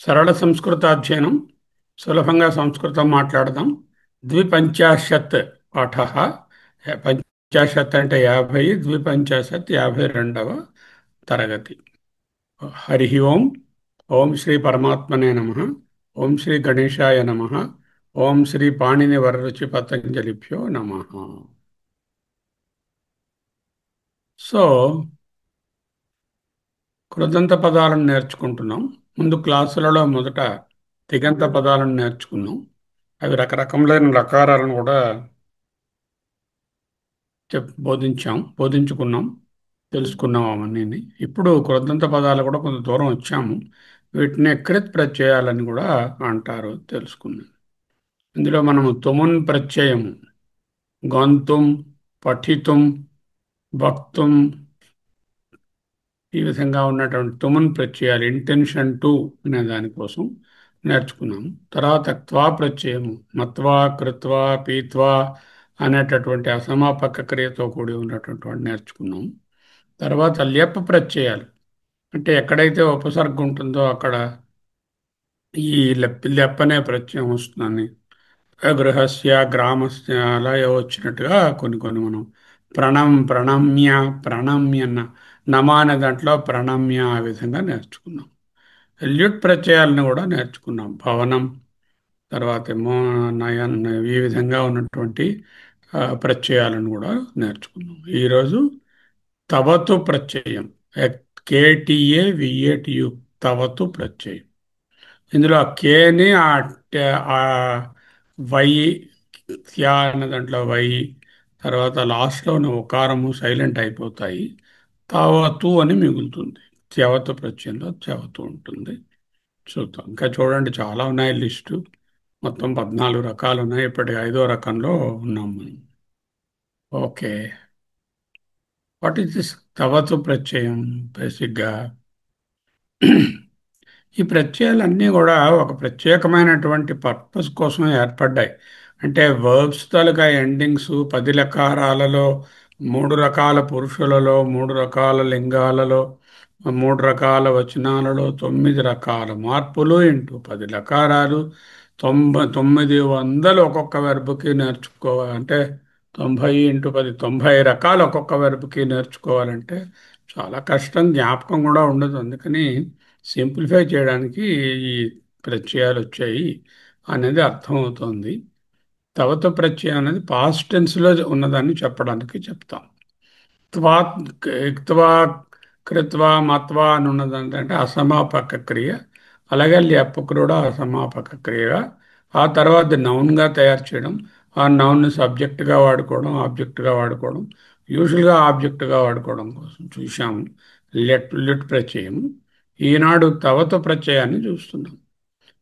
సరళ సంస్కృతాధ్యయనం సులభంగా సంస్కృతం మాట్లాడదాం. ద్విపంచాశత్ పాఠ. పంచాశత్ అంటే 50, ద్విపంచాశత్ 52వ తరగతి. హరి ఓం. ఓం శ్రీ పరమాత్మనే నమ. ఓం శ్రీ గణేశాయ నమ. ఓం శ్రీ పాణిని వరరుచి పతంజలిభ్యో నమ. సో కృదంత పదాలను నేర్చుకుంటున్నాం. ముందు క్లాసులలో మొదట తిగంత పదాలను నేర్చుకున్నాం. అవి రకరకములైన రకారాలను కూడా బోధించుకున్నాం, తెలుసుకున్నాం అవన్నీ. ఇప్పుడు కృదంత పదాలు కూడా కొంత దూరం వచ్చాము. వీటిని కృత్ ప్రత్యయాలని కూడా అంటారు, తెలుసుకున్నాం. ఇందులో మనము తుమున్ ప్రత్యయము, గంతుం, పఠితుం, వక్తుం, ఈ విధంగా ఉన్నటువంటి తుమున్ ప్రత్యయాలు ఇంటెన్షన్ టు అనే దానికోసం నేర్చుకున్నాము. తర్వాత త్వా ప్రత్యయము మత్వా, కృత్వా, పీత్వా అనేటటువంటి అసమాపక క్రియతో కూడి ఉన్నటువంటి వాటిని నేర్చుకున్నాం. తర్వాత ల్యప్ ప్రత్యయాలు అంటే ఎక్కడైతే ఉపసర్గ ఉంటుందో అక్కడ ఈ లెప్ అనే ప్రత్యయం వస్తుందని, గృహస్య, గ్రామస్య అలా వచ్చినట్టుగా కొన్ని కొన్ని మనం ప్రణమ్య, ప్రణమ్య అన్న నమా అనే దాంట్లో ప్రణమ్య ఆ విధంగా నేర్చుకున్నాం. ల్యుట్ ప్రత్యయాలను కూడా నేర్చుకున్నాం. భవనం, తర్వాత ఏమో నయన్, ఈ విధంగా ఉన్నటువంటి ప్రత్యయాలను కూడా నేర్చుకున్నాం. ఈరోజు తవతు ప్రత్యయం, కేటిఏ విఏటియు, తవతు ప్రత్యయం. ఇందులో ఆ కేని ఆ వై, త్యా అన్న దాంట్లో వై, తర్వాత లాస్ట్లో ఉన్న ఉకారము సైలెంట్ అయిపోతాయి. తావతు అని మిగులుతుంది. త్యవతు ప్రత్యయంలో త్యవతు ఉంటుంది. చూద్దాం. ఇంకా చూడండి, చాలా ఉన్నాయి లిస్టు. మొత్తం 14 రకాలు ఉన్నాయి. ఇప్పటికి 5వ రకంలో ఉన్నాం మనం. ఓకే. వాట్ ఈస్ దిస్ తవతు ప్రత్యయం? బేసిక్గా ఈ ప్రత్యయాలన్నీ కూడా ఒక ప్రత్యేకమైనటువంటి పర్పస్ కోసం ఏర్పడ్డాయి. అంటే వర్బ్స్ తాలూకా ఎండింగ్స్ 10 లకారాలలో, 3 రకాల పురుషులలో, 3 రకాల లింగాలలో, 3 రకాల వచనాలలో 9 రకాల మార్పులు ఇంటూ 10 లకారాలు, 900 ఒక్కొక్క వెర్బ్కి నేర్చుకోవాలి. అంటే 90 ఇంటూ 10, 90 రకాలు ఒక్కొక్క వెర్బ్కి నేర్చుకోవాలంటే చాలా కష్టం, జ్ఞాపకం కూడా ఉండదు. అందుకని సింప్లిఫై చేయడానికి ఈ ప్రత్యయాలు వచ్చాయి అనేది అర్థమవుతోంది. తవత ప్రత్యయం అనేది పాస్ట్ టెన్స్లో ఉన్నదాన్ని చెప్పడానికి చెప్తాం. త్వా, క్త్వా, కృత్వా, మత్వా అని ఉన్నదంటే అసమాపక క్రియ. అలాగే ల్యప్ కూడా అసమాపక క్రియగా, ఆ తర్వాత నౌన్గా తయారు చేయడం, ఆ నౌన్ని సబ్జెక్టుగా వాడుకోవడం, ఆబ్జెక్టుగా వాడుకోవడం, యూజువల్గా ఆబ్జెక్టుగా వాడుకోవడం కోసం చూశాము. లిట్ ప్రత్యయం. ఈనాడు తవత ప్రత్యయాన్ని చూస్తున్నాం.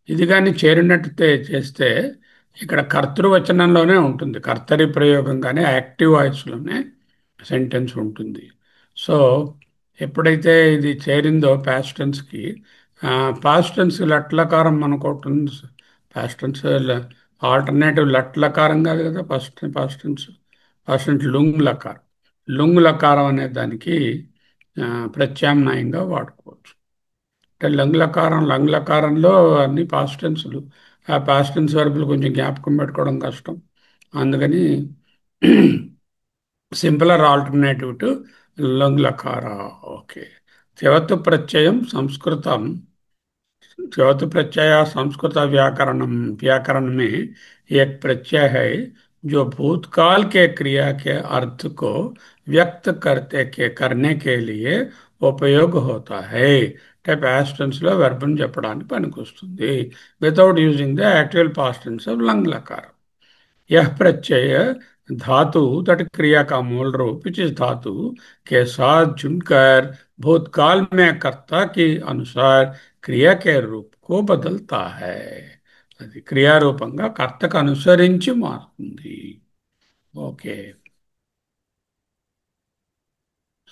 ఇది కానీ చేరినట్టు చేస్తే ఇక్కడ కర్తృవచనంలోనే ఉంటుంది. కర్తరి ప్రయోగం కానీ యాక్టివ్ వాయిస్లోనే సెంటెన్స్ ఉంటుంది. సో ఎప్పుడైతే ఇది చేరిందో పాస్ట్ టెన్స్కి, పాస్ట్ టెన్స్ లట్లకారం మనకు ఒకటి ఉంది. పాస్ట్ టెన్స్ ఆల్టర్నేటివ్ లట్లకారం కాదు కదా, పాస్ట్ టెన్స్. పాస్ట్ టెన్స్ లుంగ్ లకారం. లుంగ్ లకారం అనే దానికి ప్రత్యామ్నాయంగా వాడుకోవచ్చు. అంటే లంగ్లకారంలో అన్ని పాస్ట్ టెన్సులు. ఆ పాస్ట్ టెన్స్ వర్బులు కొంచెం జ్ఞాపకం పెట్టుకోవడం కష్టం. అందుకని సింపులర్ ఆల్టర్నేటివ్ టు లంగ్లకార. ఓకే. త్యవతు ప్రత్యయం సంస్కృతం। च्यवत प्रत्यय संस्कृत व्याकरण में एक प्रत्यय है जो भूतकाल के क्रिया के अर्थ को व्यक्त करने के लिए ఉపయోగ होता है. అంటే పాస్ట్ టెన్స్లో వెర్బ్ని చెప్పడానికి పనికొస్తుంది without using the actual past tense of లంగ్ लकार. यह प्रत्यय धातु तट क्रिया का मूल रूप विच इस धातु के साथ जुड़कर भूतकाल में कर्ता के अनुसार क्रिया के रूप को बदलता है. అది క్రియారూపంగా కర్తకు అనుసరించి మారుతుంది. ఓకే.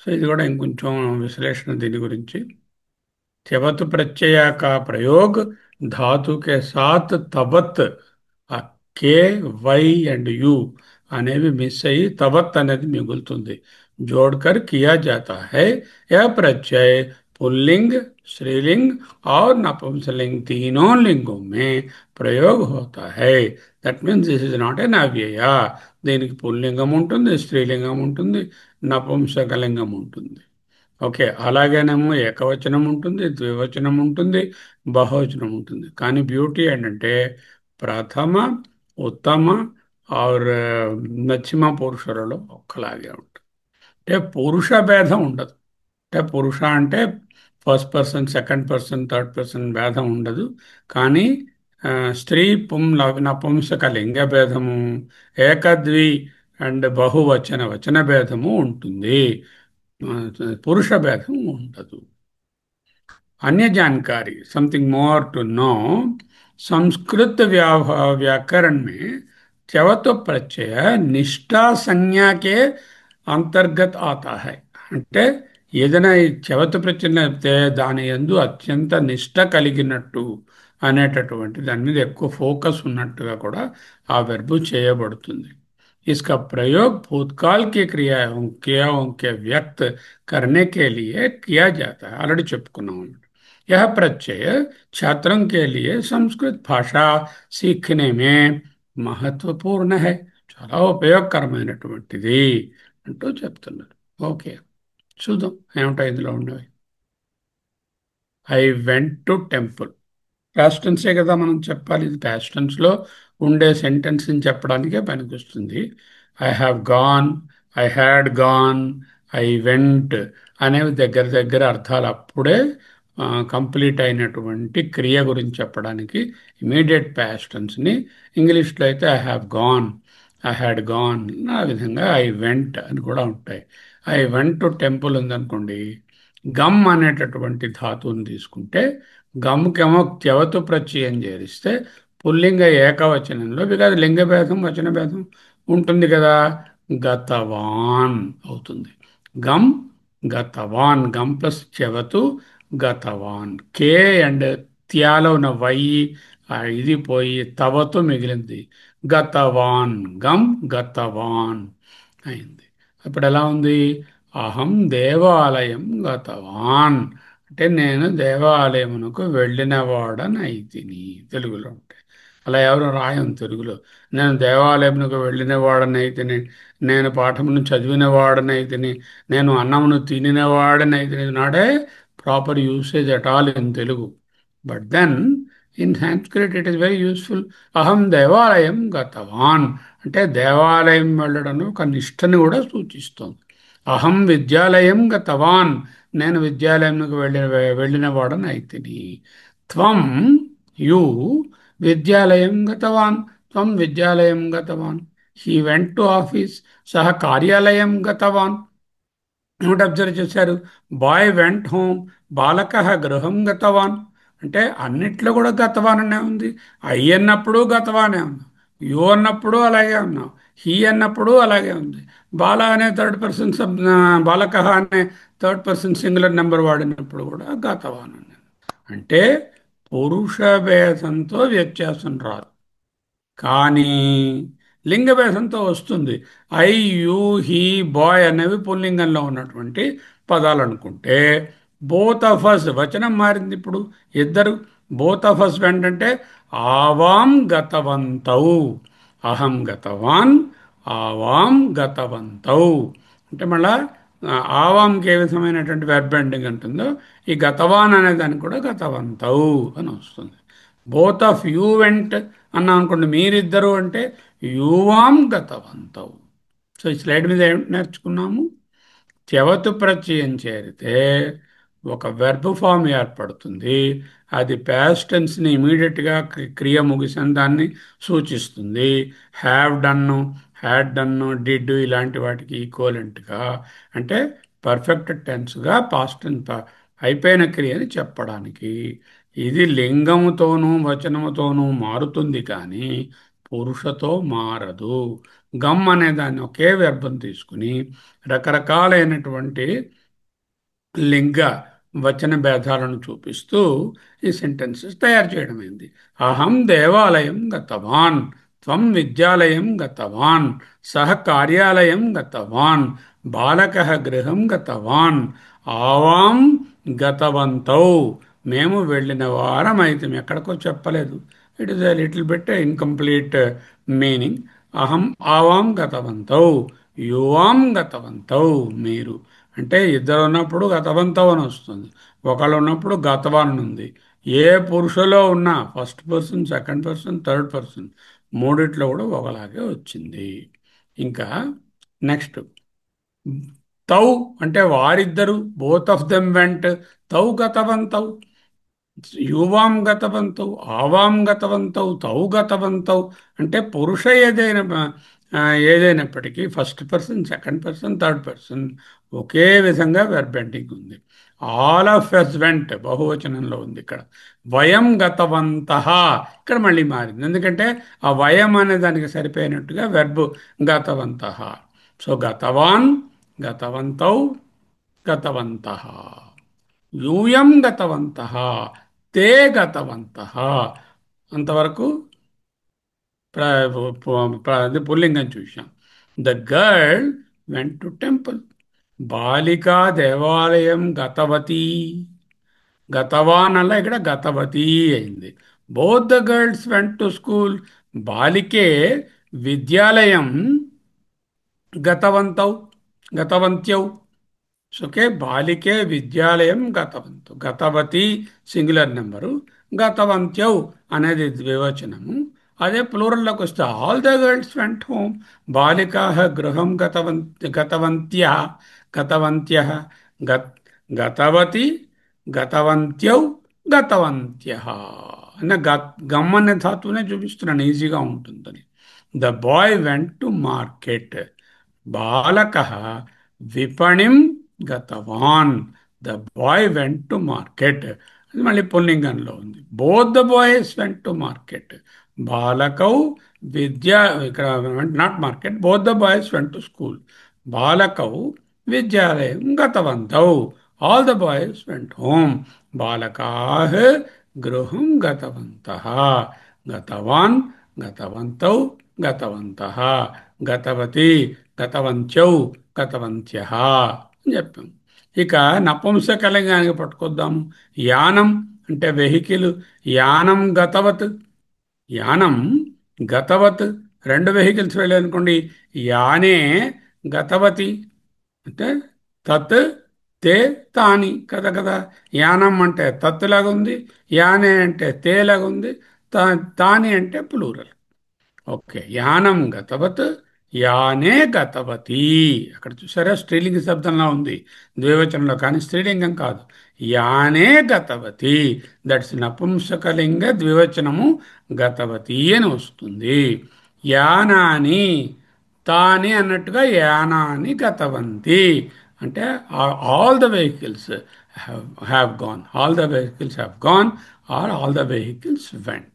సో ఇది కూడా ఇంకొంచెం విశ్లేషణ దీని గురించి. త్యవత్ ప్రత్యయ का प्रयोग धातु के साथ तवत, ఆ కే, వై అండ్ యు అనేవి మిస్ అయ్యి తవత్ అనేది మిగులుతుంది. जोड़कर किया जाता है. यह प्रत्यय पुल्लिंग, स्त्रीलिंग और नपुंसकलिंग तीनों लिंगों में ప్రయోగ होता है. That means this is not an అవ్యయ. దీనికి పుల్లింగం ఉంటుంది, స్త్రీలింగం ఉంటుంది, నపుంసకలింగం ఉంటుంది. ఓకే, అలాగేనేమో ఏకవచనం ఉంటుంది, ద్వివచనం ఉంటుంది, బహువచనం ఉంటుంది. కానీ బ్యూటీ ఏంటంటే ప్రథమ, ఉత్తమ ఆర్ మధ్యమ పురుషులలో ఒక్కలాగే ఉంటుంది. అంటే పురుష భేదం ఉండదు. అంటే పురుష అంటే first person, second person, third person భేదం ఉండదు. కానీ ఆ, స్త్రీ నపుంసక లింగ భేదము, ఏకద్వి అండ్ బహువచన వచన భేదము ఉంటుంది. ఆ, పురుష భేదం ఉండదు. अन्य जानकारी, something more to know, Sanskrit व्याकरण में चवतो प्रत्यय निष्ठा संज्ञा के अंतर्गत आता है. అంటే ఏదైనా ఈ చెవత ప్రత్యయం చెప్తే దాని యందు అత్యంత నిష్ట కలిగినట్టు అనేటటువంటి దాని మీద ఎక్కువ ఫోకస్ ఉన్నట్టుగా కూడా ఆ వెర్బు చేయబడుతుంది. इसका प्रयोग भूतकाल की क्रियाओं के व्यक्त करने के लिए किया जाता है. ऑलरेडी చెప్పుకున్నాం. यह प्रत्यय छात्रों के लिए संस्कृत भाषा सीखने में महत्वपूर्ण है. చాలా ఉపయోగకరమైనటువంటిది అంటూ చెప్తున్నారు. ఓకే, చూద్దాం ఏమిటో ఇందులో ఉన్నవి. I went to temple. Past టెన్సే కదా మనం చెప్పాలి. ఇది పాస్ట్ టెన్స్లో ఉండే సెంటెన్స్ని చెప్పడానికే పనికొస్తుంది. I have gone, I had gone, I went అనేవి దగ్గర దగ్గర అర్థాలు అప్పుడే కంప్లీట్ అయినటువంటి క్రియ గురించి చెప్పడానికి ఇమీడియట్ పాస్ట్ టెన్స్ని. ఇంగ్లీష్లో అయితే I have gone, I had gone, ఆ విధంగా ఐ వెంట్ అని కూడా ఉంటాయి. ఐ వెంట్ టు టెంపుల్ ఉందనుకోండి, గమ్ అనేటటువంటి ధాతువుని తీసుకుంటే గమ్కేమో త్యవతు ప్రత్యయం చేరిస్తే పుల్లింగ ఏకవచనంలో, బికాజ్ లింగభేదం వచన భేదం ఉంటుంది కదా, గతవాన్ అవుతుంది. గమ్ గతవాన్, గమ్ ప్లస్ త్యవతు గతవాన్. కే అండ్ త్యాలో ఉన్న వై ఇది పోయి తవతు మిగిలింది. గతవాన్, గమ్ గతవాన్ అయింది. అప్పుడు ఎలా ఉంది? అహం దేవాలయం గతవాన్ అంటే నేను దేవాలయమునకు వెళ్ళిన వాడనైతిని. తెలుగులో ఉంటాయి. అలా ఎవరు రాయం తెలుగులో. నేను దేవాలయమునకు వెళ్ళిన వాడనైతిని, నేను పాఠమును చదివిన వాడనైతిని, నేను అన్నమును తినిన వాడనైతిని. నాడే proper usage at all in Telugu. But then in Sanskrit it is very useful. అహం దేవాలయం గతవాన్ అంటే దేవాలయం వెళ్ళడం ఒక నిష్ఠని కూడా సూచిస్తోంది. అహం విద్యాలయం గతవాన్ నేను విద్యాలయంకు వెళ్ళిన వాడని అయితిని. త్వం యు విద్యాలయం గతవాన్, త్వం విద్యాలయం గతవాన్. హీ వెంట్ టు ఆఫీస్, సహ కార్యాలయం గతవాన్. ఏమిటి అబ్జర్వ్ చేశారు? బాయ్ వెంట్ హోమ్, బాలక గృహం గతవాన్. అంటే అన్నిట్లో కూడా గతవాన్ అనే ఉంది. ఐ అన్నప్పుడు గతవానే ఉంది, యు అన్నప్పుడు అలాగే ఉన్నాం, హీ అన్నప్పుడు అలాగే ఉంది. బాల అనే థర్డ్ పర్సన్ బాలక అనే థర్డ్ పర్సన్ సింగులర్ నెంబర్ వాడినప్పుడు కూడా గతవాన్ అని. అంటే పురుష భేదంతో వ్యత్యాసం రాదు, కానీ లింగభేదంతో వస్తుంది. ఐ, యు, హీ, బాయ్ అనేవి పుల్లింగంలో ఉన్నటువంటి పదాలు అనుకుంటే, బోత్ ఆఫ్ అస్ వచనం మారింది. ఇప్పుడు ఇద్దరు బోత్ ఆఫ్ అస్ వెంటంటే ఆవాం గతవంతౌ, అహం గతవాన్, ఆవాం గతవంతౌ. అంటే మళ్ళా ఆవాంకి ఏ విధమైనటువంటి వెర్బ్ ఎండింగ్ ఉంటుందో ఈ గతవాన్ అనే దానికి కూడా గతవంతౌ అని వస్తుంది. బోత్ ఆఫ్ యూ వెంట్ అన్నాం అనుకోండి, మీరిద్దరు అంటే యువాం గతవంతౌ. సో ఈ స్లైడ్ మీద ఏమిటి నేర్చుకున్నాము? చెవతు ప్రత్యయం చేరితే ఒక వెర్బ్ ఫామ్ ఏర్పడుతుంది. అది పాస్ట్ టెన్స్ని ఇమీడియట్గా క్రియ ముగిసిన దాన్ని సూచిస్తుంది. హ్యావ్ డన్ను, హ్యాడ్ డన్ను, డిడ్ ఇలాంటి వాటికి ఈక్వలెంట్గా, అంటే పర్ఫెక్ట్ టెన్స్గా పాస్ట్ టెన్స్ అయిపోయిన క్రియని చెప్పడానికి. ఇది లింగముతోనూ వచనముతోనూ మారుతుంది కానీ పురుషతో మారదు. గమ్ అనే దాన్ని ఒకే వెర్బం తీసుకుని రకరకాలైనటువంటి లింగ వచన భేదాలను చూపిస్తూ ఈ సెంటెన్సెస్ తయారు చేయడమైంది. అహం దేవాలయం గతవాన్, త్వం విద్యాలయం గతవాన్, సహ కార్యాలయం గతవాన్, బాలక గృహం గతవాన్, ఆవాం గతవంతౌ మేము వెళ్ళిన వారం అయితే ఎక్కడికో చెప్పలేదు. It is a little bit incomplete meaning. అహం ఆవాం గతవంతౌ, యువాం గతవంతౌ. మీరు అంటే ఇద్దరు ఉన్నప్పుడు గతవంతౌ అని వస్తుంది, ఒకళ్ళు ఉన్నప్పుడు గతవాన్ ఉంది. ఏ పురుషులో ఉన్నా first person, second person, third person మూడిట్లో కూడా ఒకలాగే వచ్చింది. ఇంకా నెక్స్ట్ తౌ అంటే వారిద్దరు, బోత్ ఆఫ్ దెమ్ వెంట్. తౌ గతవంతౌ, యువాం గతవంతౌ, ఆవాం గతవంతౌ, తౌ గతవంతౌ. అంటే పురుష ఏదైనా ఆ, ఏదైనప్పటికీ first person, second person, third person ఒకే విధంగా వెర్బెండింగ్ ఉంది. ఆల్ ఆఫ్ ఎస్ వెంట్ బహువచనంలో ఉంది ఇక్కడ. వయం గతవంతః ఇక్కడ మళ్ళీ మారింది, ఎందుకంటే ఆ వయం అనే దానికి సరిపోయినట్టుగా వెర్బ్ గతవంతః. సో గతవాన్, గతవంతౌ, గతవంతః. యూయం గతవంతః, తే గతవంతః. అంతవరకు ప్ర అది పుల్లింగం చూశాం. The girl went to temple. బాలిక దేవాలయం గతవతి. గతవాన్ అలా ఇక్కడ గతవతి అయింది. Both the girls went to school. బాలికే విద్యాలయం గతవంతౌ, గతవంత్యౌ. ఓకే, బాలికే విద్యాలయం గతవంతు. గతవతి సింగులర్ నెంబరు, గతవంత్యౌ అనేది ద్వివచనము. అదే ప్లూరల్లోకి వస్తే all the girls went home. బాలికా గృహం గతవంత్య, గతవంత్య. గత్ గతవతి, గతవంత్యౌ, గతవంత్య. అన్న గమ్ అనే ధాతువునే చూపిస్తున్నాను, ఈజీగా ఉంటుందని. The boy went to market. బాలక విపణిం గతవాన్. The boy went to market. అది మళ్ళీ పుల్లింగంలో ఉంది. Both the boys went to market. బాలకౌ విద్యా, ఇక్కడ not market, both the boys went to school. బాలకౌ విద్యాలయం గతవంతౌ. All the boys went home. బాలకాః గృహం గతవంతః. గతవాన్, గతవంతౌ, గతవంతః. గతవతి, గతవంత్యౌ, గతవంత్యః అని చెప్పాం. ఇక నపుంసకలింగానికి పట్టుకొద్దాము. యానం అంటే వెహికల్. యానం గతవత్. యానం గతవత్, రెండు వెహికల్స్ వెళ్ళారనుకోండి. యానే గతవతి అంటే తత్, తే, తాని కదా కదా. యానం అంటే తత్ లాగా ఉంది, యానే అంటే తే లాగా ఉంది, తాని అంటే ప్లూరల్. ఓకే, యానం గతవత్, యానే గతవతి. అక్కడ చూసారా స్త్రీలింగ శబ్దంలో ఉంది ద్వివచనంలో, కానీ స్త్రీలింగం కాదు. యానే గతవతి, దట్స్ నపుంసకలింగ ద్వివచనము గతవతి అని వస్తుంది. యానాని, తాని అన్నట్టుగా యానాని గతవంతి. అంటే all the vehicles have gone, all the vehicles have gone, or all the vehicles went.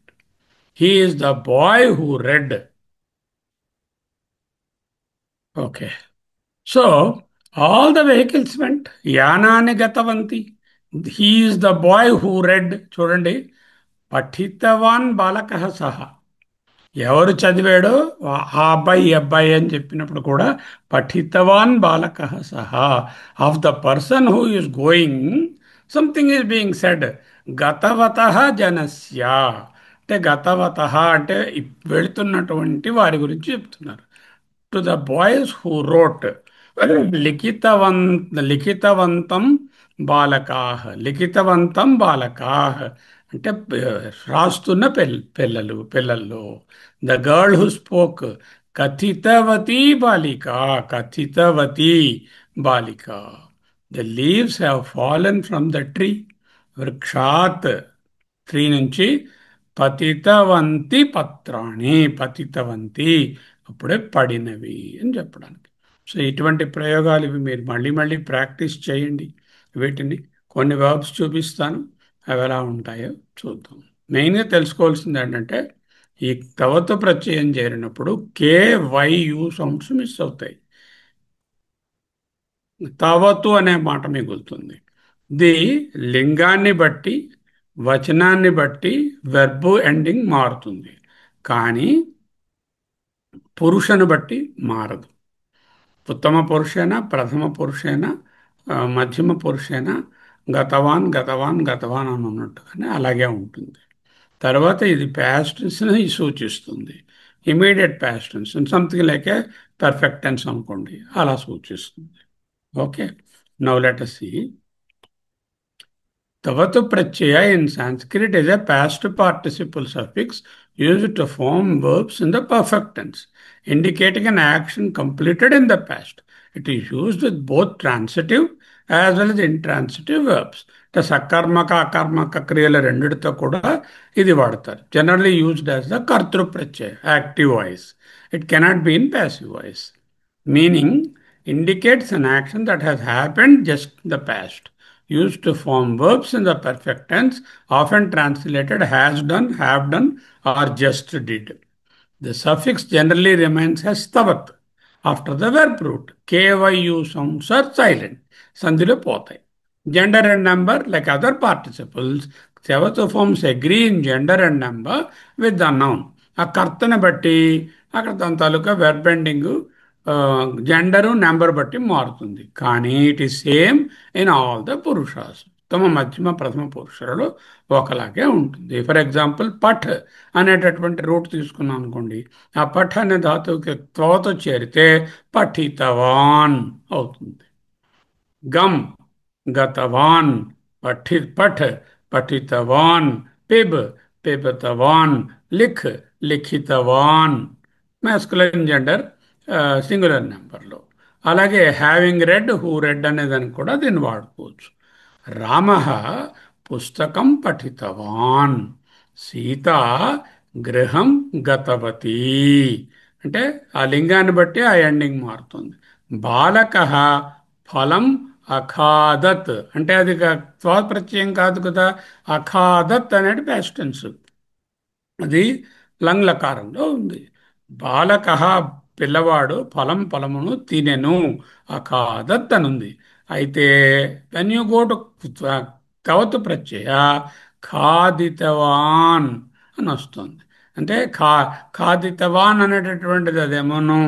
He is the boy who read. Okay. So, all the vehicles went. Yanani gatavanti. He is the boy who read. చూడండి, పఠితవాన్ బాలకః సహ. ఎవరు చదివాడో ఆ అబ్బాయి ఈ అబ్బాయి అని చెప్పినప్పుడు కూడా పఠితవాన్ బాలకః సహా. Of the person who is going, something is being said. గతవతః జనస్య అంటే గతవతః అంటే వెళుతున్నటువంటి వారి గురించి చెప్తున్నారు. To the boys who wrote లిఖితవంతం బాలకాహ్. లిఖితవంతం బాలకాహ్ అంటే రాస్తున్న పిల్లల్లో. ద గర్ల్ హు స్పోక్ కథితవతి బాలిక. కథితవతి బాలిక. The leaves have fallen from the tree. వృక్షాత్, ట్రీ నుంచి. పతితవంతి పత్రాణి. పతితవంతి అప్పుడే పడినవి అని చెప్పడానికి. సో ఇటువంటి ప్రయోగాలు ఇవి మీరు మళ్ళీ మళ్ళీ ప్రాక్టీస్ చేయండి. వీటిని కొన్ని వర్బ్స్ చూపిస్తాను, అవి ఎలా ఉంటాయో చూద్దాం. మెయిన్గా తెలుసుకోవాల్సింది ఏంటంటే ఈ తవతు ప్రత్యయం చేరినప్పుడు కే, వై, యు సౌండ్స్ మిస్ అవుతాయి. తవతు అనే మాట మిగులుతుంది. ఇది లింగాన్ని బట్టి, వచనాన్ని బట్టి వెర్బు ఎండింగ్ మారుతుంది, కానీ పురుషను బట్టి మారదు. ఉత్తమ పురుషైనా, ప్రథమ పురుషైనా, మధ్యమ పురుషైనా, గతవాన్ గతవాన్ గతవాన్ అని ఉన్నట్టుగానే అలాగే ఉంటుంది. తర్వాత ఇది ప్యాస్ట్ టెన్స్ని సూచిస్తుంది. Immediate past tense something like a perfect tense అనుకోండి, అలా సూచిస్తుంది. Okay, now let us see. Tavatu pratyaya in Sanskrit is a past participle suffix used to form verbs in the perfect tense, indicating an action completed in the past. It is used with both transitive as well as intransitive verbs. The సకర్మక అకర్మక క్రియల రెండిటితో కూడా ఇది వాడతారు. Generally used as the కర్తృ ప్రత్యయ, active voice. It cannot be in passive voice. Meaning indicates an action that has happened just in the past, used to form verbs in the perfect tense, often translated has done, have done, or just did. The suffix generally remains as tavat after the verb root. KYU sounds are silent. Sandhilo pothai. Gender and number, like other participles, Tavatu forms agree in gender and number with the noun. ఆ కర్తను బట్టి అక్కడ దాని తాలూకా verb ending gender number బట్టి మారుతుంది. కానీ it is same in all the పురుషాస్. ఉత్తమ మధ్యమ ప్రథమ పురుషులలో ఒకలాగే ఉంటుంది. ఫర్ ఎగ్జాంపుల్ పఠ్ అనేటటువంటి రూట్ తీసుకున్నాం అనుకోండి, ఆ పఠ్ అనే ధాతువుకి త్వతో చేరితే పఠితవాన్ అవుతుంది. గమ్ గతవాన్, పఠ్ పఠితవాన్, పిబ్ పిబతవాన్, లిఖ్ లిఖితవాన్. మాస్కులైన్ జెండర్, సింగులర్ నెంబర్లో. అలాగే హ్యావింగ్ రెడ్, హూ రెడ్ అనేదానికి కూడా దీన్ని వాడుకోవచ్చు. రామ పుస్తకం పఠితవాన్, సీత గృహం గతవతి. అంటే ఆ లింగాన్ని బట్టి ఆ ఎండింగ్ మారుతుంది. బాలక ఫలం అఖాదత్, అంటే అది స్వప్రత్యయం కాదు కదా. అఖాదత్ అనేది ప్యాస్ట్ టెన్స్, అది లంగ్ లకారంలో ఉంది. బాలక పిల్లవాడు ఫలం ఫలమును తినెను, అఖాదత్ అనుంది. అయితే వెన్ యూ గో టు కవతు ప్రత్యయ ఖాదితవాన్ అని వస్తుంది. అంటే ఖాదితవాన్ అనేటటువంటిది అదేమోను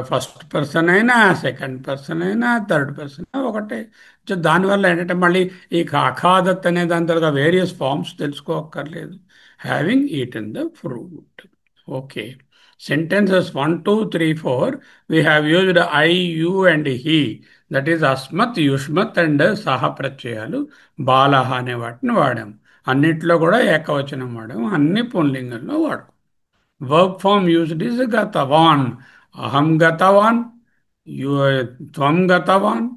ఫస్ట్ పర్సన్ అయినా, సెకండ్ పర్సన్ అయినా, థర్డ్ పర్సన్ అయినా ఒకటే. దానివల్ల ఏంటంటే మళ్ళీ ఈ అఖాదత్ అనే దాని తర్వాత వేరియస్ ఫార్మ్స్ తెలుసుకోక్కర్లేదు. Having eaten the fruit. Okay, sentences 1, 2, 3, 4 we have used I, you and he, that is అస్మత్, యుష్మత్ అండ్ సహ ప్రత్యయాలు బాలహ అనే వాటిని వాడాం. అన్నిట్లో కూడా ఏకవచనం వాడాం, అన్ని పుంలింగంలో వాడాం. వర్బ్ ఫామ్ యూజ్డ్ ఇస్ గతవాన్, అహం గతవాన్, త్వం గతవాన్,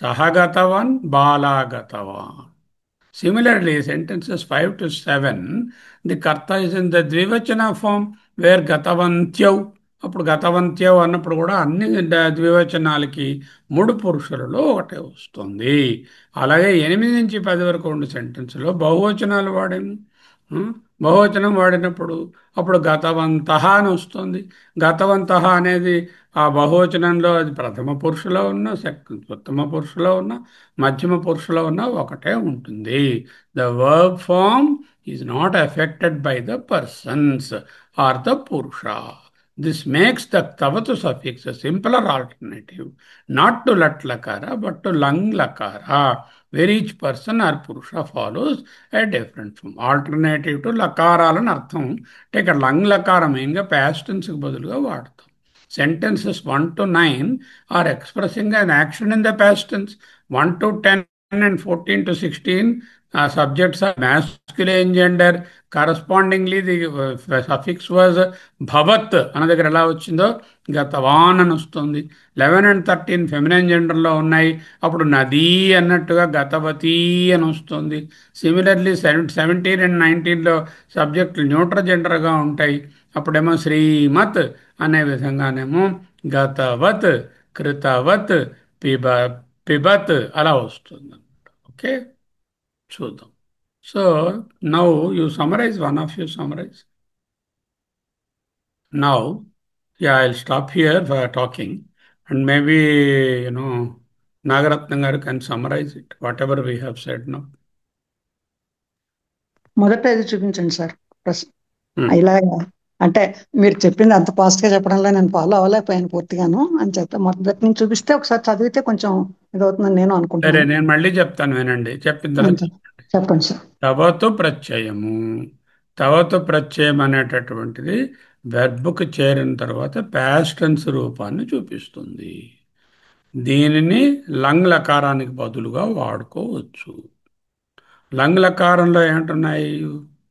సహ గతవాన్, Bala గతవాన్. Similarly, sentences 5 to 7, the karta is in the ద్వివచన ఫామ్ వేర్ గతవంత్యౌ. అప్పుడు గతవంత్యౌ అన్నప్పుడు కూడా అన్ని ద్వివచనాలకి మూడు పురుషులలో ఒకటే వస్తుంది. అలాగే 8 నుంచి 10 వరకు ఉన్న సెంటెన్స్లో బహువచనాలు వాడాము. బహువచనం వాడినప్పుడు అప్పుడు గతవంతః అని వస్తుంది. గతవంతః అనేది ఆ బహువచనంలో అది ప్రథమ పురుషులో ఉన్న, ఉత్తమ పురుషులో ఉన్న, మధ్యమ పురుషులో ఉన్న ఒకటే ఉంటుంది. The verb form is not affected by the persons or the పురుష. This makes the tavatu suffix a simpler alternative, not to lat lakara but to lang lakara, where each person or purusha follows a different form. Alternative to lakaraలని అర్థం. అంటే ఇక్కడ lung లకారం ఇంకా past tense కి బదులుగా వాడతాం. Sentences 1 to 9 are expressing an action in the past tense. 1 to 10 and 14 to 16 subjects are masculine gender. Correspondingly, the suffix was bhavat. అన్న దగ్గర ఎలా వచ్చిందో గతవాన్ అని వస్తుంది. 11 and 13 ఫెమినైన్ జెండర్లో ఉన్నాయి, అప్పుడు నదీ అన్నట్టుగా గతవతి అని వస్తుంది. సిమిలర్లీ 17 and 19లో సబ్జెక్టులు న్యూట్రల్ జెండర్గా ఉంటాయి, అప్పుడేమో శ్రీమత్ అనే విధంగానేమో గతవత్, కృతవత్, పిబత్ అలా వస్తుంది. ఓకే, చూద్దాం. So now you summarize, one of you summarize. Now yeah I'll stop here for talking and maybe Nagaratnam గారు can summarize it whatever we have said now. మొదట ఇది చూపించండి సార్. ఇలాగా అంటే మీరు చెప్పింది అంత ఫాస్ట్ గా చెప్పడంలో నేను ఫాలో అవ్వలేకపోయాను పూర్తిగాను అని చెప్తా. మొదటి నుంచి చూపిస్తే ఒకసారి చదివితే కొంచెం ఇదవుతుందని నేను సరే, అనుకుంటున్నాను. నేను మళ్ళీ చెప్తాను వినండి. చెప్పిన తర్వాత అంతే. చెప్పండి సార్. తవతు ప్రత్యయము. తవతు ప్రత్యయం అనేటటువంటిది వెర్బ్కు చేరిన తర్వాత ప్యాస్ట్ టెన్స్ రూపాన్ని చూపిస్తుంది. దీనిని లంగ్ లకారానికి బదులుగా వాడుకోవచ్చు. లంగ్ లకారంలో ఏంటున్నాయి?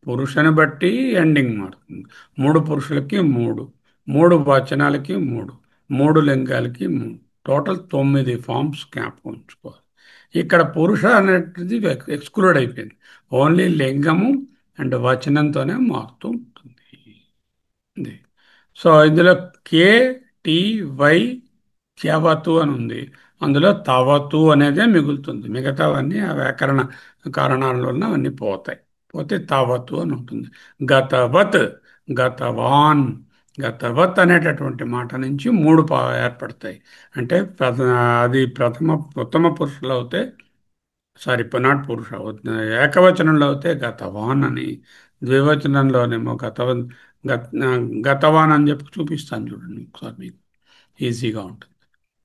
పురుషుని బట్టి ఎండింగ్ మారుతుంది. మూడు పురుషులకి మూడు, మూడు వచనాలకి మూడు, మూడు లింగాలకి మూడు, టోటల్ 9 ఫామ్స్ జ్ఞాపకం ఉంచుకోవాలి. ఇక్కడ పురుష అనేది ఎక్స్క్లూడ్ అయిపోయింది. ఓన్లీ లింగము అండ్ వచనంతోనే మారుతూ ఉంటుంది. ఇది. సో ఇందులో కే, టి, వై, క్యవతు అని ఉంది. అందులో తవతు అనేదే మిగులుతుంది. మిగతావన్నీ ఆ వ్యాకరణ కారణాల వలన అవన్నీ పోతాయి. పోతే తవతు అని ఉంటుంది. గతవత్, గతవాన్, గతవత్ అనేటటువంటి మాట నుంచి మూడు ఏర్పడతాయి. అంటే అది ఉత్తమ పురుషులు అవుతే, సారీ నాట్ పురుష, ఏకవచనంలో అయితే గతవాన్ అని, ద్వివచనంలోనేమో గత గతవాన్ అని చెప్పి చూపిస్తాను చూడండి ఒకసారి, మీకు ఈజీగా ఉంటుంది.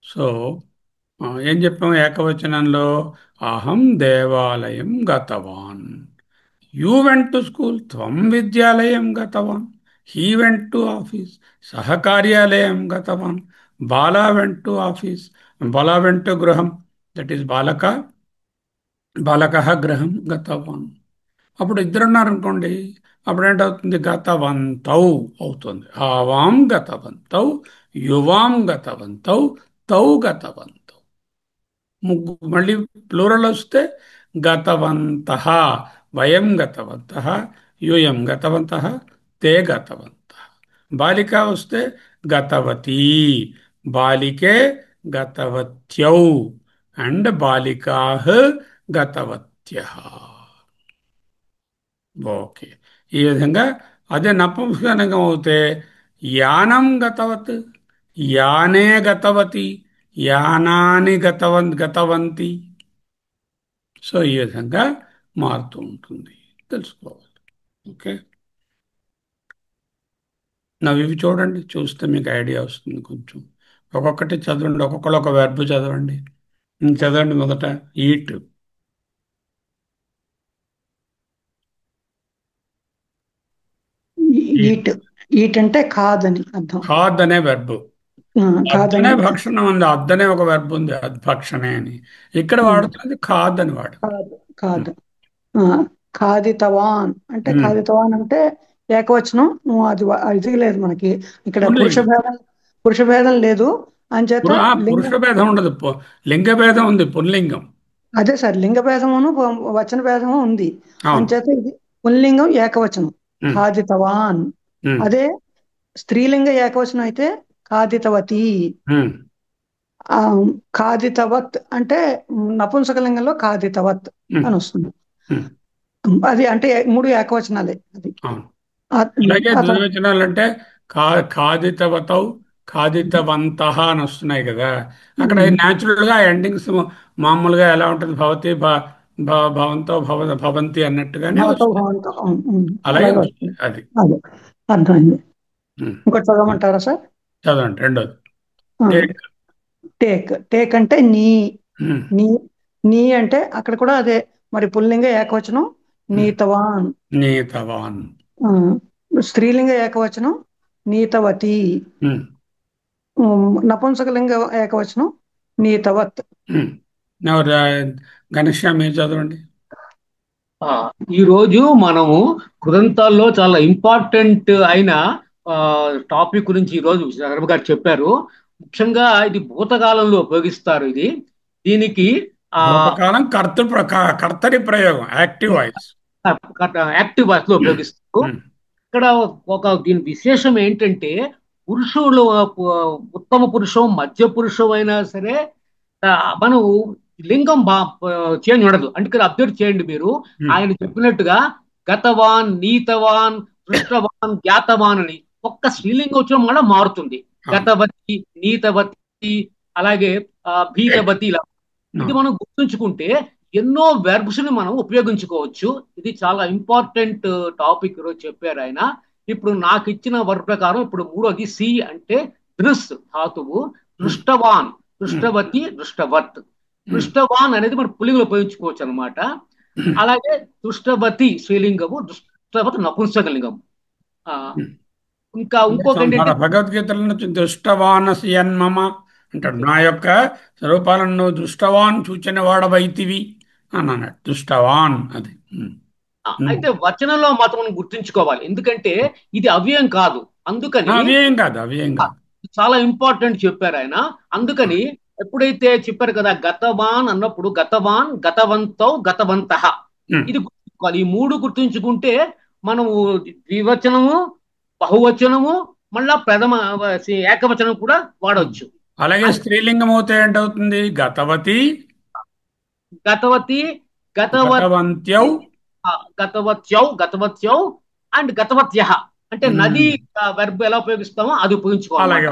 సో ఏం చెప్పాం ఏకవచనంలో? అహం దేవాలయం గతవాన్. యూ వెంట్ టు స్కూల్, త్వం విద్యాలయం గతవాన్. హీ వెంట్ టు ఆఫీస్, సహ కార్యాలయం గతవాన్. బాలా వెంట్ టు ఆఫీస్, బాలా వెంట్ టు గృహం, దట్ ఈస్ బాలక, బాలక గృహం గతవాన్. అప్పుడు ఇద్దరున్నారనుకోండి, అప్పుడు ఏంటవుతుంది? గతవంతౌ అవుతుంది. ఆవాం గతవంతౌ, యువాం గతవంతౌ, తౌ గతవంతౌ. మళ్ళీ ప్లూరల్ వస్తే గతవంతః, వయం గతవంతః, యూయం గతవంతః, తే గతవంతః. బాలిక వస్తే గతవతీ, బాలికే గతవత్యౌ, అండ్ బాలికాః గతవత్యః. ఓకే. ఈ విధంగా అదే నపుంసకలింగం అవుతే యానం గతవత్, యానే గతవతి, యానాని గతవంతి. సో ఈ విధంగా మారుతూ ఉంటుంది, తెలుసుకోవాలి. ఓకే. ఇవి చూడండి, చూస్తే మీకు ఐడియా వస్తుంది కొంచెం. ఒక్కొక్కటి చదవండి, ఒక్కొక్కరు ఒక వెర్బ్ చదవండి. చదవండి. మొదట ఈట్. Eat, eat. ఈట్ అంటే కాదని అర్థం. ఖాద్ అనే వెర్బ్. అద్దనే కాదని. భక్షణం ఉంది, అద్దనే ఒక వెర్బ్ ఉంది, అద్భక్షణే అని. ఇక్కడ ఉమ్, వాడుతున్నది ఖాద్ అని వాడుతుంది. కాదు. కాదు. ఆ, ఖాదితవాన్ అంటే, ఉమ్. ఖాదితవాన్ అంటే ఏకవచనం. అది ఇది లేదు మనకి ఇక్కడ పుల్లింగం. పురుష భేదం లేదు. అంచేత పురుష లింగం. భేదం ఉండదు, లింగ భేదం ఉంది, పుల్లింగం. అదే సార్, లింగ భేదమును వచన భేదము ఉంది. అవును. అంచేత ఇది పుల్లింగం ఏకవచనం, ఉమ్. ఖాదితవాన్. ఉమ్. అదే స్త్రీలింగ ఏకవచనం అయితే ఖాదితవతి. ఉమ్. ఆ, ఖాదితవత్ అంటే నపుంసకలింగంలో ఖాదితవత్ ఉమ్. అని వస్తుంది. ఉమ్. అది అంటే మూడు ఏకవచనాలే అది. అవును. ఆ అలాగే ఆ తర్వాత ద్వివచనాలు అంటే ఖాదితవతౌ, ఖాదితవంతః అని వస్తున్నాయి కదా. అక్కడ న్యాచురల్గా ఎండింగ్స్ మామూలుగా ఎలా ఉంటుంది? భవతి, భవంతో, భవంతి అన్నట్టుగానే భవతో వస్తాయి. భవంతో అలాగే అలాగే వస్తాయి. వస్తుంది. అది. అదే అర్థమైంది. ఉమ్. ఇంకోటి చదవమంటారా సార్? చదవండి రెండోది. టేక్. టేక్. టేక్ అంటే నీ. ఉమ్. నీ. నీ అంటే అక్కడ కూడా అదే మరి పుల్లింగ ఏకవచనం ఉమ్. నీతవాన్. నీతవాన్. ఆ, స్త్రీలింగ ఏకవచనం నీతవతి. ఉమ్. నపుంసకలింగ ఏకవచనం నీతవత్. ఉమ్. ఎవరు గణేశ్యామ్ మీరు చదవండి. ఆ, ఈ రోజు మనము కృదంతాల్లో చాలా ఇంపార్టెంట్ అయిన టాపిక్ గురించి ఈ రోజు శర్మ గారు చెప్పారు. ముఖ్యంగా ఇది భూతకాలంలో ఉపయోగిస్తారు. దీనికి ఆ భూతకాలం కర్తరి ప్రయోగం, యాక్టివ్ వాయిస్. యాక్టివ్ వాయిస్ లో ఉపయోగిస్తారు. ఉమ్. ఇక్కడ దీని విశేషం ఏంటంటే పురుషులు, ఉత్తమ పురుషం, మధ్య పురుషం అయినా సరే ఆ, మనం లింగం చేంజ్ ఉండదు. అంటే ఇక్కడ అబ్జర్వ్ చేయండి మీరు. ఉమ్. ఆయన చెప్పినట్టుగా గతవాన్, నీతవాన్, దృష్టవాన్, జ్ఞాతవాన్ అని ఒక్క స్త్రీలింగం వచ్చిన కూడా మారుతుంది. అవును. గతవతి, నీతవతి, అలాగే టేక్. భీతవతి, ఇలా. ఇది మనం గుర్తుంచుకుంటే ఎన్నో వెర్బ్స్ ని మనం ఉపయోగించుకోవచ్చు. ఇది చాలా ఇంపార్టెంట్ టాపిక్ ఈరోజు చెప్పారు ఆయన. ఇప్పుడు నాకు ఇచ్చిన వర్డ్ ప్రకారం ఇప్పుడు మూడోది సి అంటే దృస్ ధాతువు, దృష్టవాన్, ఉమ్. దృష్టవతి, దృష్టవత్. దృష్టవాన్ అనేది మనం పుల్లింగంలో ఉపయోగించుకోవచ్చు అనమాట. అలాగే దుష్టవతి స్త్రీలింగము, దుష్టవతి నపుంసకలింగము. ఆ, ఇంకా ఇంకొక మన ఏంటంటే భగవద్గీతల నుంచి దుష్టవానసి అన్మమ అంటాడు, నా యొక్క స్వరూపాలను నువ్వు దృష్టవాన్ చూచిన వాడవైతివి అని అన్నాడు. దృష్టవాన్ అది. ఉమ్. అయితే వచనంలో మాత్రం మనం గుర్తుంచుకోవాలి, ఎందుకంటే ఇది అవ్యయం కాదు. అందుకని అవ్యయం కాదు, అవ్యయం కాదు. చాలా ఇంపార్టెంట్ చెప్పారు ఆయన. అందుకని ఎప్పుడైతే చెప్పారు కదా గతవాన్ అన్నప్పుడు గతవాన్, గతవంతౌ, గతవంతః, ఉమ్. ఇది గుర్తుంచుకోవాలి. ఈ మూడు గుర్తుంచుకుంటే మనము ద్వివచనము, బహువచనము, మళ్ళా ఏకవచనం కూడా వాడవచ్చు. అలాగే స్త్రీలింగం అవుతే ఏంటవుతుంది? గతవతి, గతవతి, గతవత్ గతవంత్యౌ. గతవత్యౌ అండ్ గతవత్యః. అంటే నది ఉమ్. వెర్బ్ ఎలా ఉపయోగిస్తామో అది ఉపయోగించుకోవాలన్నమాట. అలాగే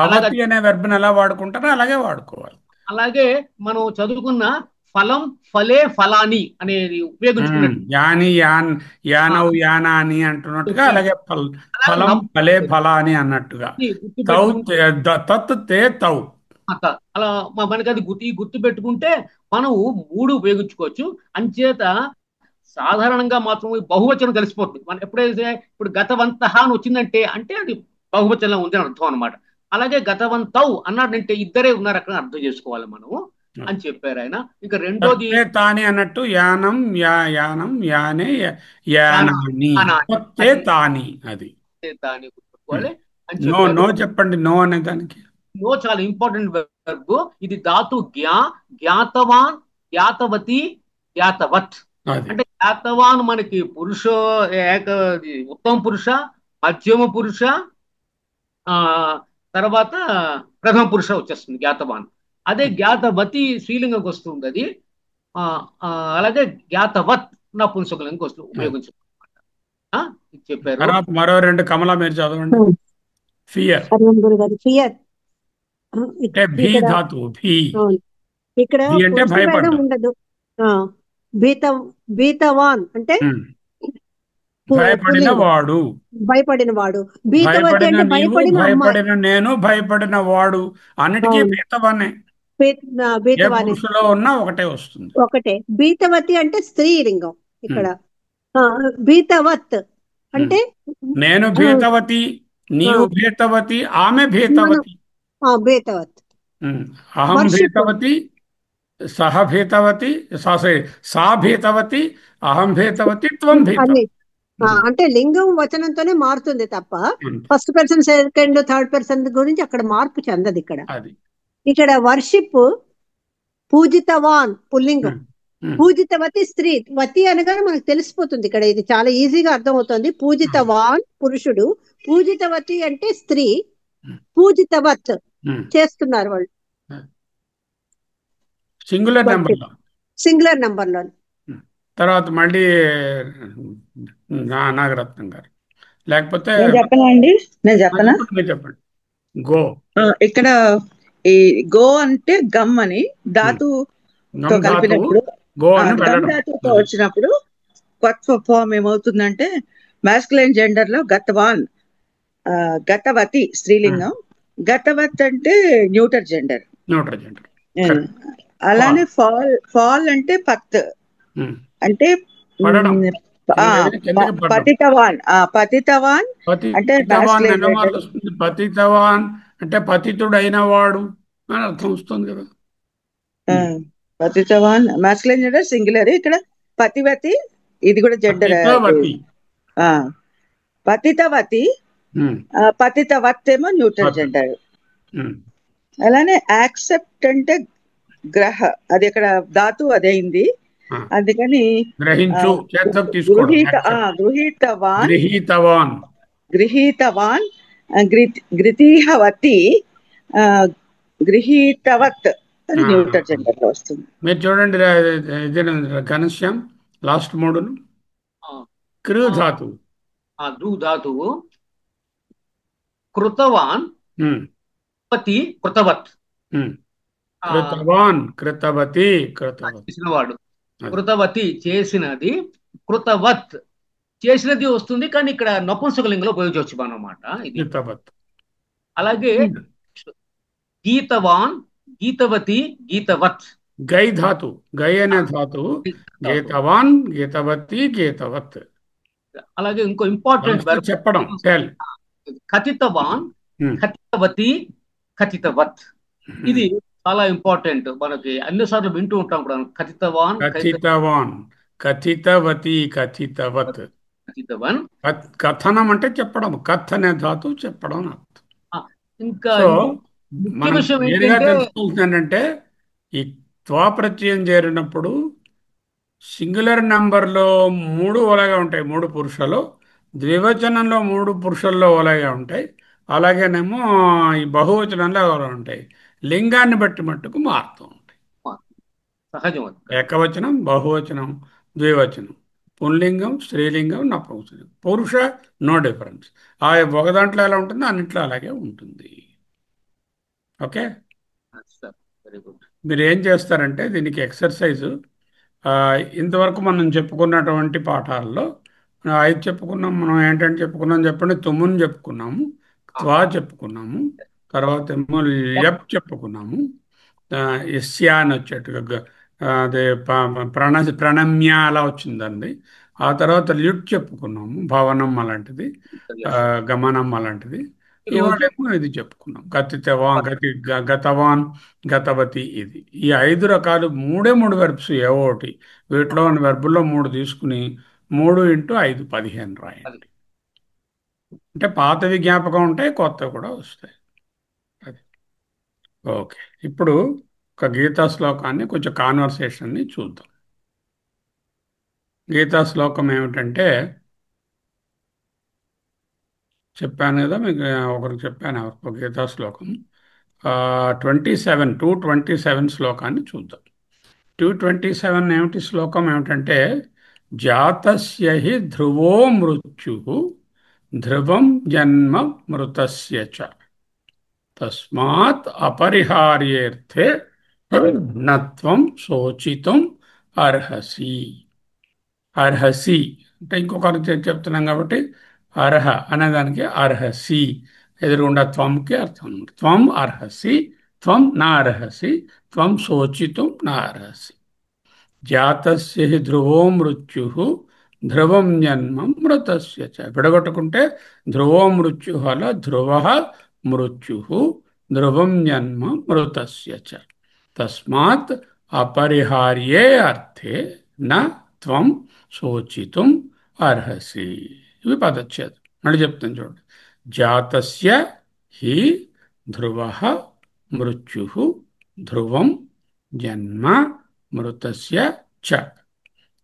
అలాగే భవతి అనే వెర్బ్ని ఎలా వాడుకుంటారో అలాగే వాడుకోవాలి. అలాగే మనం చదువుకున్న ఫలం, ఫలే, ఫలాని అనేది ఉపయోగించుకున్నట్టు యాని యానౌ యానాని అంటున్నట్టుగా, అలాగే ఫలం అలాగే ఫలే ఫలాని అన్నట్టుగా. తౌ గుర్తుపెట్టుకుంటే తత్ తే తౌ. అలా మనకి అది గుర్తు పెట్టుకుంటే మనం మూడు ఉపయోగించుకోవచ్చు. అంచేత సాధారణంగా మాత్రం ఈ బహువచనం కలిసిపోతుంది. మనం ఎప్పుడైతే ఇప్పుడు గతవంతః అని వచ్చిందంటే అంటే అది బహువచనం ఉంది అని అర్థం అనమాట. అలాగే గతవంతౌ అన్నాడంటే ఇద్దరే ఉన్నారు అక్కడ అర్థం చేసుకోవాలి మనము అని చెప్పారు ఆయన. ఇక రెండోది తత్తే తాని అన్నట్టు యానం యానం యానే యానాని. తత్తే అని తాని అది. దాన్ని గుర్తుపెట్టుకోవాలి అని నో చెప్పారు. నో చెప్పండి, నో అనే దానికి. నో చాలా ఇంపార్టెంట్ వెర్బ్. ఇది ధాతు జ్ఞాతవాన్, జ్ఞాతవతి, జ్ఞాతవత్. అది అంటే జ్ఞాతవాన్ మనకి పురుష, ఉత్తమ పురుష, మధ్యమ పురుష, ఆ తర్వాత ప్రథమ పురుష వచ్చేస్తుంది జ్ఞాతవాన్. అదే జ్ఞాతవతి స్త్రీలింగంకి వస్తుంది అది. ఆ ఆ, అలాగే జ్ఞాతవత్ నపుంసకలింగంకి వస్తుంది ఉపయోగించు ఇది చెప్పారు. తర్వాత మరో రెండు కమలా మీరు చదవండి. Fear fear. అంటే భీ ఇక్కడ ధాతువు, భీ. ఇక్కడ భీ అంటే పురుష భేదం భయపడ్డం. ఉండదు. ఆ, భీత భీతవాన్ అంటే భయపడిన పుల్లింగం, వాడు. భయపడిన వాడు. భీతవతి భయపడిన అంటే నీవు, భయపడిన అమ్మాయి. భయపడిన నేను, భయపడిన వాడు అన్నిటికీ అవును, భీతవనే. ఏ భీతవానే పురుషులో ఉన్నా ఒకటే వస్తుంది. ఒకటే. భీతవతి అంటే స్త్రీలింగం ఇక్కడ. ఆ, భీతవత్ అంటే నేను భీతవతి, నీవు భీతవతి, ఆమె భీతవతి. భీతవత్ అహం వర్షిప్ భీతవతి, సహ భీతవతి, సా భీతవతి, అహం భీతవతి, త్వం అన్ని. భీతవతి. అంటే లింగం వచనంతోనే మారుతుంది తప్ప first person, second, third person గురించి అక్కడ మార్పు చెందదు. ఇక్కడ వర్షిప్ పూజితవాన్ పుల్లింగం, పూజితవతి స్త్రీ. వతి అనగానే మనకు తెలిసిపోతుంది ఇక్కడ, ఇది చాలా ఈజీగా అర్థమవుతుంది. పూజితవాన్ పురుషుడు, పూజితవతి అంటే స్త్రీ, పూజితవత్ చేస్తున్నారు వాళ్ళు సింగులర్ నెంబర్లో, సింగులర్ నంబర్ లో. తర్వాత మళ్ళీ నాగరత్నం గారు, లేకపోతే నేను చెప్పనా అండి? నేను చెప్పనా? మీరు చెప్పండి. గో. ఇక్కడ ఈ గో అంటే గమ్ అని ధాతుతో కలిపినప్పుడు, గో అని గమ్ వెళ్ళడం. ధాతుతో వచ్చినప్పుడు కొత్త ఫామ్ ఏమవుతుందంటే మాస్కులైన్ జెండర్ లో గతవాన్, గతవతి స్త్రీలింగం, గతవత్ అంటే న్యూటర్ జెండర్. అలానే ఫాల్ అంటే పత్ అంటే పతితవాన్. పతితవాన్ అంటే పతితవాన్ అంటే పతితుడైన వాడు అని అర్థం వస్తుంది కదా. పతితవాన్ మాస్కులైన్ జెండర్ సింగులర్. ఇక్కడ పతివతి ఇది కూడా జెండర్. పతితవతి, పతితవత్ ఏమో న్యూట్రల్ జెండర్. అలానే యాక్సెప్ట్ అంటే గ్రహ, అది ఇక్కడ ధాతు అదైంది, అందుకని గృహీతవాన్, గృహీహవతి, గృహీతవత్ అని న్యూటర్ జెండర్ లో వస్తుంది. మీరు చూడండి ఘనశ్యాం లాస్ట్ మూడును. కృ ధాతువు, ధాతువు, కృతవాన్, పతి, కృతవత్. కృతవాన్, కృతవతి, చేసినవాడు, కృతవతి చేసినది, కృతవత్ చేసినది వస్తుంది, కానీ ఇక్కడ నపుంసకలింగంలో ఉపయోగించవచ్చు అన్నమాట ఇది. అలాగే గీతవాన్, గీతవతి, గీతవత్. గై ధాతు, గై అనే ధాతువు గీతవాన్, గీతవతి, గీతవత్. అలాగే ఇంకో ఇంపార్టెంట్ వెర్బ్ చెప్పడం, టెల్. కథితవాన్, కథితవతి, కథితవత్. ఇది చాలా ఇంపార్టెంట్. మనకి అన్నిసార్లు వింటూ ఉంటాం కూడా, కథితవాన్, కథితవాన్, కథితవతి, కథితవత్. కథితవన్. కథనం అంటే చెప్పడం, కథ్ అనే ధాతువు చెప్పడం. ఇంకా సో ముఖ్య మనం విషయం నేరుగా ఏంటంటే తెలుసుకుంటున్నానంటే ఈ త్వా ప్రత్యయం చేరినప్పుడు సింగులర్ నెంబర్లో 3 ఓలాగా ఉంటాయి, 3 పురుషులు. ద్వివచనంలో 3 పురుషుల్లో ఓలాగా ఉంటాయి. అలాగేనేమో ఈ బహువచనంలో ఓలా ఉంటాయి. లింగాన్ని బట్టి మట్టుకు మారుతూ ఉంటాయి. సహజం. ఏకవచనం, బహువచనం, ద్వివచనం, పుంలింగం, స్త్రీలింగం, నపుంసకలింగం. పురుష నో డిఫరెన్స్. ఆ ఒక దాంట్లో ఎలా ఉంటుందో అన్నింటిలో అలాగే ఉంటుంది. Okay, very good. మీరు ఏం చేస్తారంటే దీనికి ఎక్సర్సైజు, ఇంతవరకు మనం చెప్పుకున్నటువంటి పాఠాల్లో 5 చెప్పుకున్నాం. మనం ఏంటంటే చెప్పుకున్నాం చెప్పండి. తుమ్ముని చెప్పుకున్నాము, త్వా చెప్పుకున్నాము, తర్వాత ఏమో లెప్ చెప్పుకున్నాము, ఎస్యా అని వచ్చేట్టుగా అదే ప్రణమ్య అలా వచ్చిందండి. ఆ తర్వాత ల్యుట్ చెప్పుకున్నాము, భవనం అలాంటిది, గమనం అలాంటిది. ఇవాళేమో ఇది చెప్పుకున్నాం, గతవాన్, గతవతి. ఇది ఈ 5 రకాలు 3 వెర్బ్స్ ఏవో ఒకటి. వీటిలో ఉన్న వెర్బుల్లో 3 తీసుకుని 3 × 5 15 రాయండి. అంటే పాతవి జ్ఞాపకం ఉంటాయి, కొత్తవి కూడా వస్తాయి. అది ఓకే. ఇప్పుడు ఒక గీతా శ్లోకాన్ని, కొంచెం కాన్వర్సేషన్ని చూద్దాం. గీతా శ్లోకం ఏమిటంటే, చెప్పాను కదా మీకు, ఒకరికి చెప్పాను ఎవరికో గీతా శ్లోకం. 227 శ్లోకాన్ని చూద్దాం. 227 ఏమిటి శ్లోకం ఏమిటంటే, జాతస్య హి ధ్రువో మృత్యు ధ్రువం జన్మ మృతస్య చ తస్మాత్ అపరిహార్యేర్థే నత్వం శోచితుం అర్హసి. అర్హసి అంటే ఇంకొకరికి చెప్తున్నాం కాబట్టి అర్హ అనేదానికి అర్హసి ఎదురుగుండా త్వంకి అర్థం. త్వం అర్హసి, త్వం నా అర్హసి, త్వం శోచితుం నా అర్హసి. జాతస్య హి ధ్రువో మృత్యు ధ్రువం జన్మ మృతస్య చ. విడగొట్టుకుంటే ధ్రువో మృత్యు అలా ధ్రువ మృత్యు ధ్రువం జన్మ మృతస్య చ తస్మాత్ అపరిహార్యే అర్థే న త్వం శోచితుం అర్హసి. ఇవి పదచ్ఛేదం. మళ్ళీ చెప్తాను చూడండి. జాతస్య హి ధ్రువ మృత్యు ధ్రువం జన్మ మృతస్య చ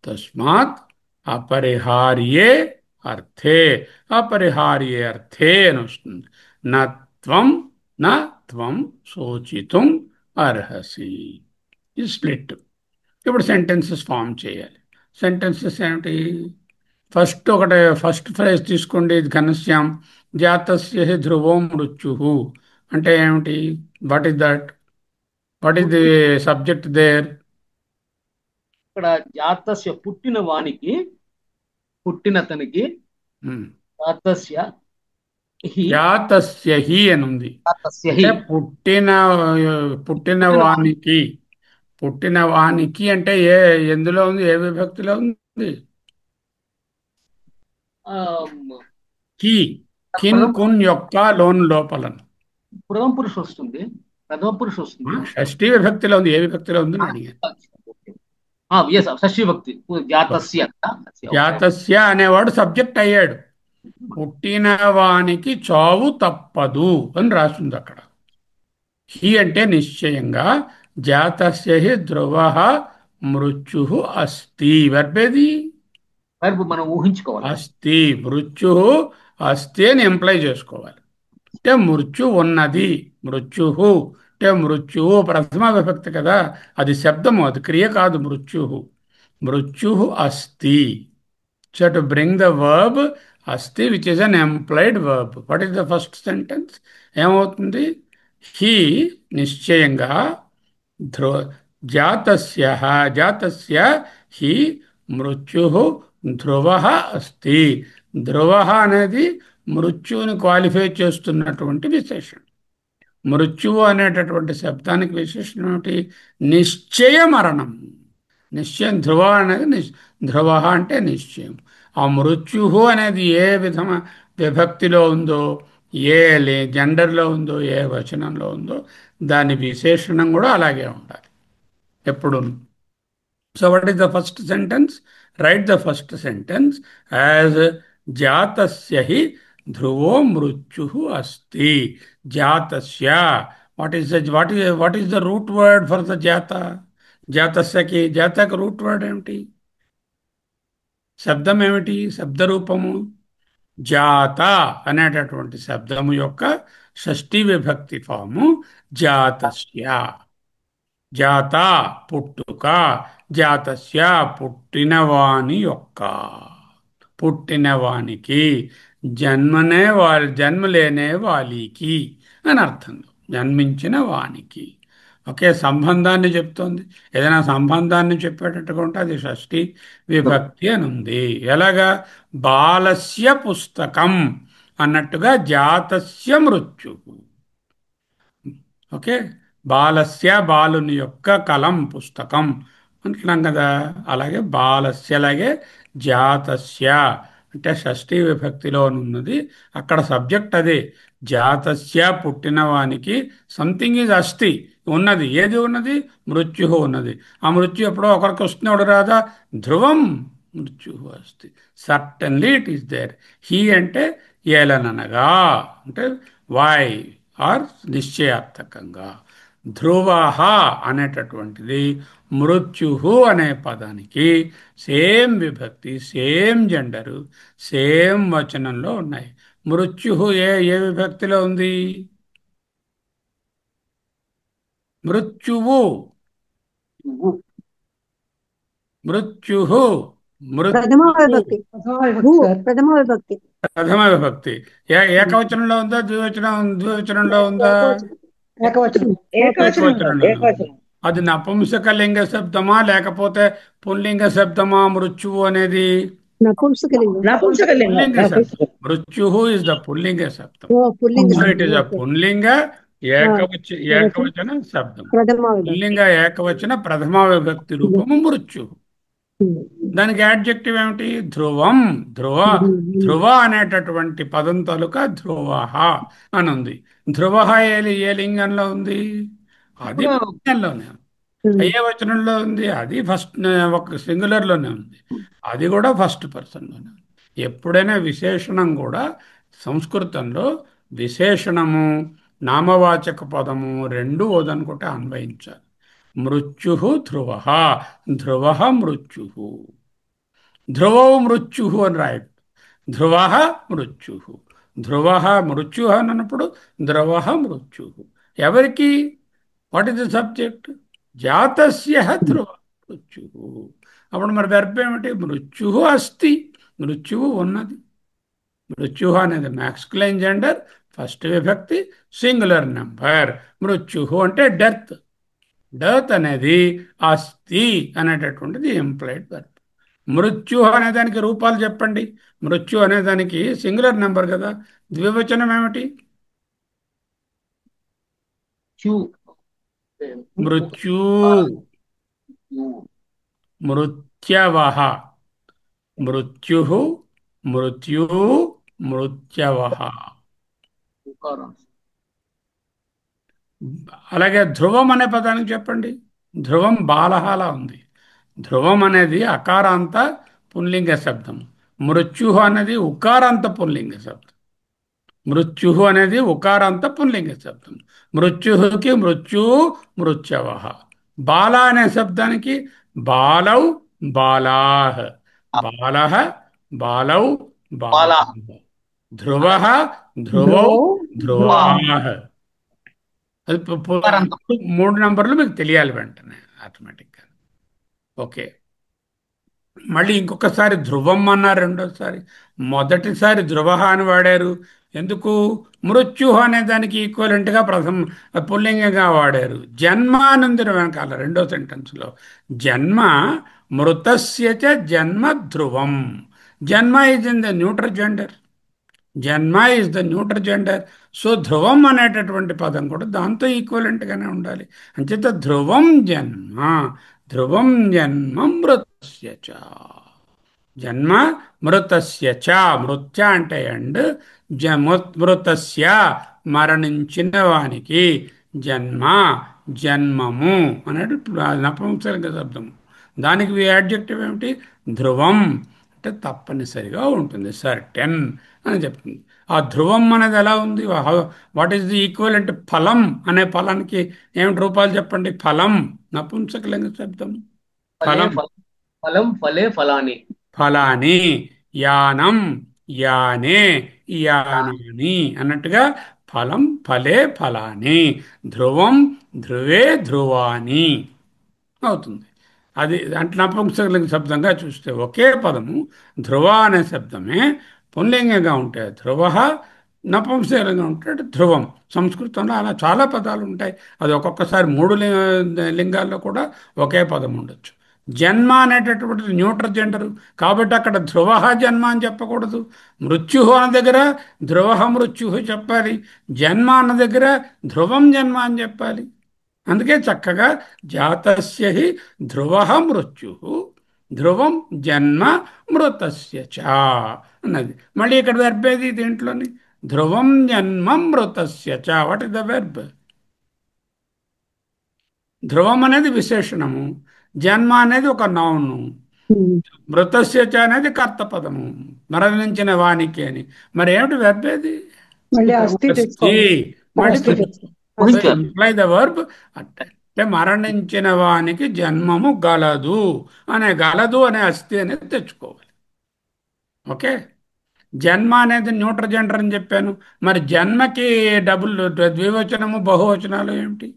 తస్మాత్ అపరిహార్యే అర్థే. అపరిహార్యే అర్థే అని వస్తుంది. నా త్వం శోచితుం అర్హసి. ఈ స్ప్లిట్. ఇప్పుడు సెంటెన్సెస్ ఫామ్ చేయాలి. సెంటెన్సెస్ ఏమిటి? ఫస్ట్ ఫ్రేజ్ తీసుకోండి. ఇది ఘనశ్యాం. జాతస్య హి ధ్రువో మృత్యు అంటే ఏమిటి? What is that? What is the subject there? ఇక్కడ జాతస్య పుట్టిన వానికి, పుట్టినతనికి, జాతస్య జాతస్య హి అని ఉంది. అంటే పుట్టిన వానికి. పుట్టిన వానికి అంటే ఎందులో ఉంది? ఏ విభక్తిలో ఉంది? కి, కిన్, కున్ యొక్క లోన్ లోపల ప్రథమ పురుషు వస్తుంది. ప్రథమ పురుషు వస్తుంది. షష్ఠీ విభక్తిలో ఉంది. ఏ విభక్తిలో ఉంది అని అడిగాను. షష్ఠీ విభక్తి. జాతస్య. జాతస్య అనేవాడు సబ్జెక్ట్ అయ్యాడు. పుట్టిన వానికి చావు తప్పదు అని రాస్తుంది అక్కడ. హి అంటే నిశ్చయంగా. జాతస్య హి ధ్రువ మృత్యు అస్తి. వెర్బేది మనం ఊహించుకోవాలి. అస్తి. మృత్యు అస్తి అని ఎంప్లై చేసుకోవాలి. అంటే మృత్యు ఉన్నది. మృత్యు అంటే మృత్యువు ప్రథమ విభక్తి కదా, అది శబ్దము, అది క్రియ కాదు. మృత్యు అస్తి. So to bring the verb అస్తి which is unemployed verb. What is the first sentence? ఏమవుతుంది? హి నిశ్చయంగా జాతస్య హి మృత్యు ధ్రువ అస్తి. ధ్రువ అనేది మృత్యువుని క్వాలిఫై చేస్తున్నటువంటి విశేషం. మృత్యువు అనేటటువంటి శబ్దానికి విశేషణం ఏమిటి? నిశ్చయ మరణం. నిశ్చయం. ధ్రువ అనేది ధ్రువ అంటే నిశ్చయం. ఆ మృత్యు అనేది ఏ విధమ విభక్తిలో ఉందో, ఏ జెండర్లో ఉందో, ఏ వచనంలో ఉందో దాని విశేషణం కూడా అలాగే ఉండాలి ఎప్పుడు. So what is the first sentence? Right the first sentence as జాతస్య హి ధ్రువో మృత్యు అస్తి. జాతస్య. What is the root word for the జాత? జాతస్యకి జాతకి రూట్ వర్డ్ ఏమిటి? శబ్దం ఏమిటి? శబ్ద రూపము జాత అనేటటువంటి శబ్దము యొక్క షష్ఠీ విభక్తి ఫాము జాతస్య. జాత పుట్టుక, జాతస్య పుట్టినవాని యొక్క, పుట్టినవానికి, జన్మ లేనే వాలికి అని అర్థం. జన్మించిన వానికి. ఒకే సంబంధాన్ని చెప్తోంది. ఏదైనా సంబంధాన్ని చెప్పేటట్టుగా ఉంటే అది షష్ఠి విభక్తి అని ఉంది. ఎలాగా? బాలస్య పుస్తకం అన్నట్టుగా జాతస్య మృత్యు. ఓకే. బాలస్య బాలుని యొక్క కలం పుస్తకం అంటున్నాం కదా. అలాగే బాలస్య, అలాగే జాతస్య అంటే షష్ఠీ విభక్తిలో ఉన్నది. అక్కడ సబ్జెక్ట్ అదే. జాతస్య పుట్టినవానికి సంథింగ్ ఈజ్ అస్తి ఉన్నది. ఏది ఉన్నది? మృత్యు ఉన్నది. ఆ మృత్యు ఎప్పుడో ఒకరికి వస్తున్నవాడు రాదా? ధ్రువం మృత్యు అస్తి. Certainly it is there. హీ అంటే ఏలననగా, అంటే వై ఆర్ నిశ్చయార్థకంగా. ధ్రువ అనేటటువంటిది మృత్యు అనే పదానికి సేమ్ విభక్తి, సేమ్ జెండరు, సేమ్ వచనంలో ఉన్నాయి. మృత్యు ఏ ఏ విభక్తిలో ఉంది? మృత్యువు, మృత్యు, ప్రథమ మృత్యు విభక్తి. ప్రథమ విభక్తి. ప్రథమ విభక్తి. ఏకవచనంలో ఉందా? ద్వివచనంలో ఉందా? ఏకవచనం. ఏకవచనంలో ఉంది. ఏకవచనం. అది నపుంసకలింగ శబ్దమా లేకపోతే పుల్లింగ శబ్దమా మృత్యువు అనేది? నపుంసకలింగం. నపుంసకలింగం. పుల్లింగ శబ్దం. మృత్యు ఇస్ ద పుల్లింగ శబ్దం. ఓ పుల్లింగ సో ఇట్ శబ్దం. Is a okay. పుల్లింగ ఏకవచన శబ్దం. ప్రథమ విభక్తి. పుల్లింగ ఏకవచన ప్రథమ విభక్తి రూపము మృత్యు. దానికి యాడ్జెక్టివ్ ఏమిటి? ధ్రువం. ధ్రువ. ధ్రువ అనేటటువంటి పదం తాలూకా ధ్రువ అని ఉంది. ధ్రువ ఏ లింగంలో ఉంది? అది లింగంలోనే ఉంది. ఏ వచనంలో ఉంది? అది ఫస్ట్ ఒక సింగులర్లోనే ఉంది. అది కూడా ఫస్ట్ పర్సన్లోనే ఉంది. ఎప్పుడైనా విశేషణం కూడా సంస్కృతంలో విశేషణము నామవాచక పదము రెండు వదనుకుంటే అన్వయించాలి. మృత్యు ధ్రువ, ధ్రువ మృత్యు, ధ్రువో మృత్యు అని రాయడు. ధ్రువ మృత్యు, ధ్రువ మృత్యు అని అన్నప్పుడు ధ్రువ మృత్యు. ఎవరికి? What is the subject? జాతస్య ధ్రువ మృత్యు. అప్పుడు మరి వెర్బ్ ఏమిటి? మృత్యు అస్తి. మృత్యువు ఉన్నది. మృత్యు అనేది మ్యాస్కులైన్ జెండర్, ఫస్ట్ విభక్తి, సింగులర్ నెంబర్. మృత్యు అంటే డెత్. డెత్ అనేది అస్తి అనేటటువంటిది ఎంప్లాయిడ్ వర్బ్. మృత్యు అనేదానికి రూపాలు చెప్పండి. మృత్యు అనేదానికి సింగులర్ నెంబర్ కదా. ద్వివచనం ఏమిటి? మృత్యు, మృత్యవః. మృత్యు, మృత్యు, మృత్యవః. అలాగే ధ్రువం అనే పదానికి చెప్పండి. ధ్రువం బాలహాల ఉంది. ధ్రువం అనేది అకారాంత పుల్లింగ శబ్దం. మృత్యు అనేది ఉకారాంత పుల్లింగ శబ్దం. మృత్యు అనేది ఉకారాంత పుల్లింగ శబ్దం. మృత్యుకి మృత్యు, మృత్యవః. బాల అనే శబ్దానికి బాలౌ, బాలాః. బాలః, బాలౌ, బాలాః. ధ్రువః, ధ్రువౌ, ధ్రువాః. అది మూడు నంబర్లు మీకు తెలియాలి వెంటనే ఆటోమేటిక్గా. ఓకే. మళ్ళీ ఇంకొకసారి ధ్రువం అన్నారు రెండోసారి. మొదటిసారి ధ్రువ అని వాడారు. ఎందుకు? మృత్యు అనే దానికి ఈక్వలెంట్గా పుల్లింగంగా వాడారు. జన్మ ఆనందిన వెనకాల రెండో సెంటెన్స్లో జన్మ. మృతస్య చ జన్మ ధ్రువం. జన్మ is in the neutral gender. జన్మ is the neutral gender. So ధ్రువం అనేటటువంటి పదం కూడా దాంతో ఈక్వలెంట్గానే ఉండాలి. అంచేత ధ్రువం జన్మ, ధ్రువం జన్మ మృతస్య చ. జన్మ మృతస్య చ, మృత్య అంటే అండ్, మృతస్య మరణించిన వానికి, జన్మ జన్మము అనేది నపుంసక శబ్దము. దానికి యాడ్జెక్టివ్ ఏమిటి? ధ్రువం. అంటే తప్పనిసరిగా ఉంటుంది, సర్టెన్ అని చెప్తుంది. ఆ ధ్రువం అనేది ఎలా ఉంది? What is the equivalent? ఫలం అనే ఫలానికి ఏమిటి రూపాలు చెప్పండి? ఫలం నపుంసకలింగ శబ్దం. ఫలే ఫలం, ఫలం, ఫలం ఫలే ఫలాని. ఫలాని, యానం యానే యానాని అన్నట్టుగా ఫలం ఫలే ఫలాని, ధ్రువం ధ్రువే ధ్రువాని అవుతుంది. అది అంటే నపుంసకలింగ శబ్దంగా చూస్తే ఒకే పదము ధ్రువ అనే శబ్దమే పుంలింగంగా ఉంటే ధ్రువ, నపుంసకలింగంగా ఉంటే ధ్రువం. సంస్కృతంలో అలా చాలా పదాలు ఉంటాయి. అది ఒక్కొక్కసారి మూడు లింగాల్లో కూడా ఒకే పదం ఉండొచ్చు. జన్మ అనేటటువంటిది న్యూట్రల్ జెండరు కాబట్టి అక్కడ ధ్రువ జన్మ అని చెప్పకూడదు. మృత్యు అన్న దగ్గర ధ్రువ మృత్యు చెప్పాలి. జన్మ అన్న దగ్గర ధ్రువం జన్మ అని చెప్పాలి. అందుకే చక్కగా జాతస్య హి ధ్రువ మృత్యు, ధ్రువం జన్మ మృతస్య చ అన్నది. మళ్ళీ ఇక్కడ వెర్బ్ ఏది దీంట్లోని? ధ్రువం జన్మ మృతస్య చ. What is the verb? ధ్రువం అనేది విశేషణము, జన్మ అనేది ఒక నౌను, మృతస్య చ అనేది కర్తపదము, మరణించిన వానికి అని. మరి ఏమిటి వెర్బ్ ఏది? మళ్ళీ అస్థి అస్థి. తెచ్చుకోవాలి. మళ్ళీ అస్థి తెచ్చుకోవాలి. ఊహించారు. Imply the verb. అంటే మరణించిన వానికి జన్మము గలదు అనే, గలదు అనే అస్థి అనేది తెచ్చుకోవాలి. ఓకే. జన్మ అనేది న్యూట్రల్ జెండర్ అని చెప్పాను. మరి జన్మకి డబుల్ ద్వివచనము బహువచనాలు ఏమిటి?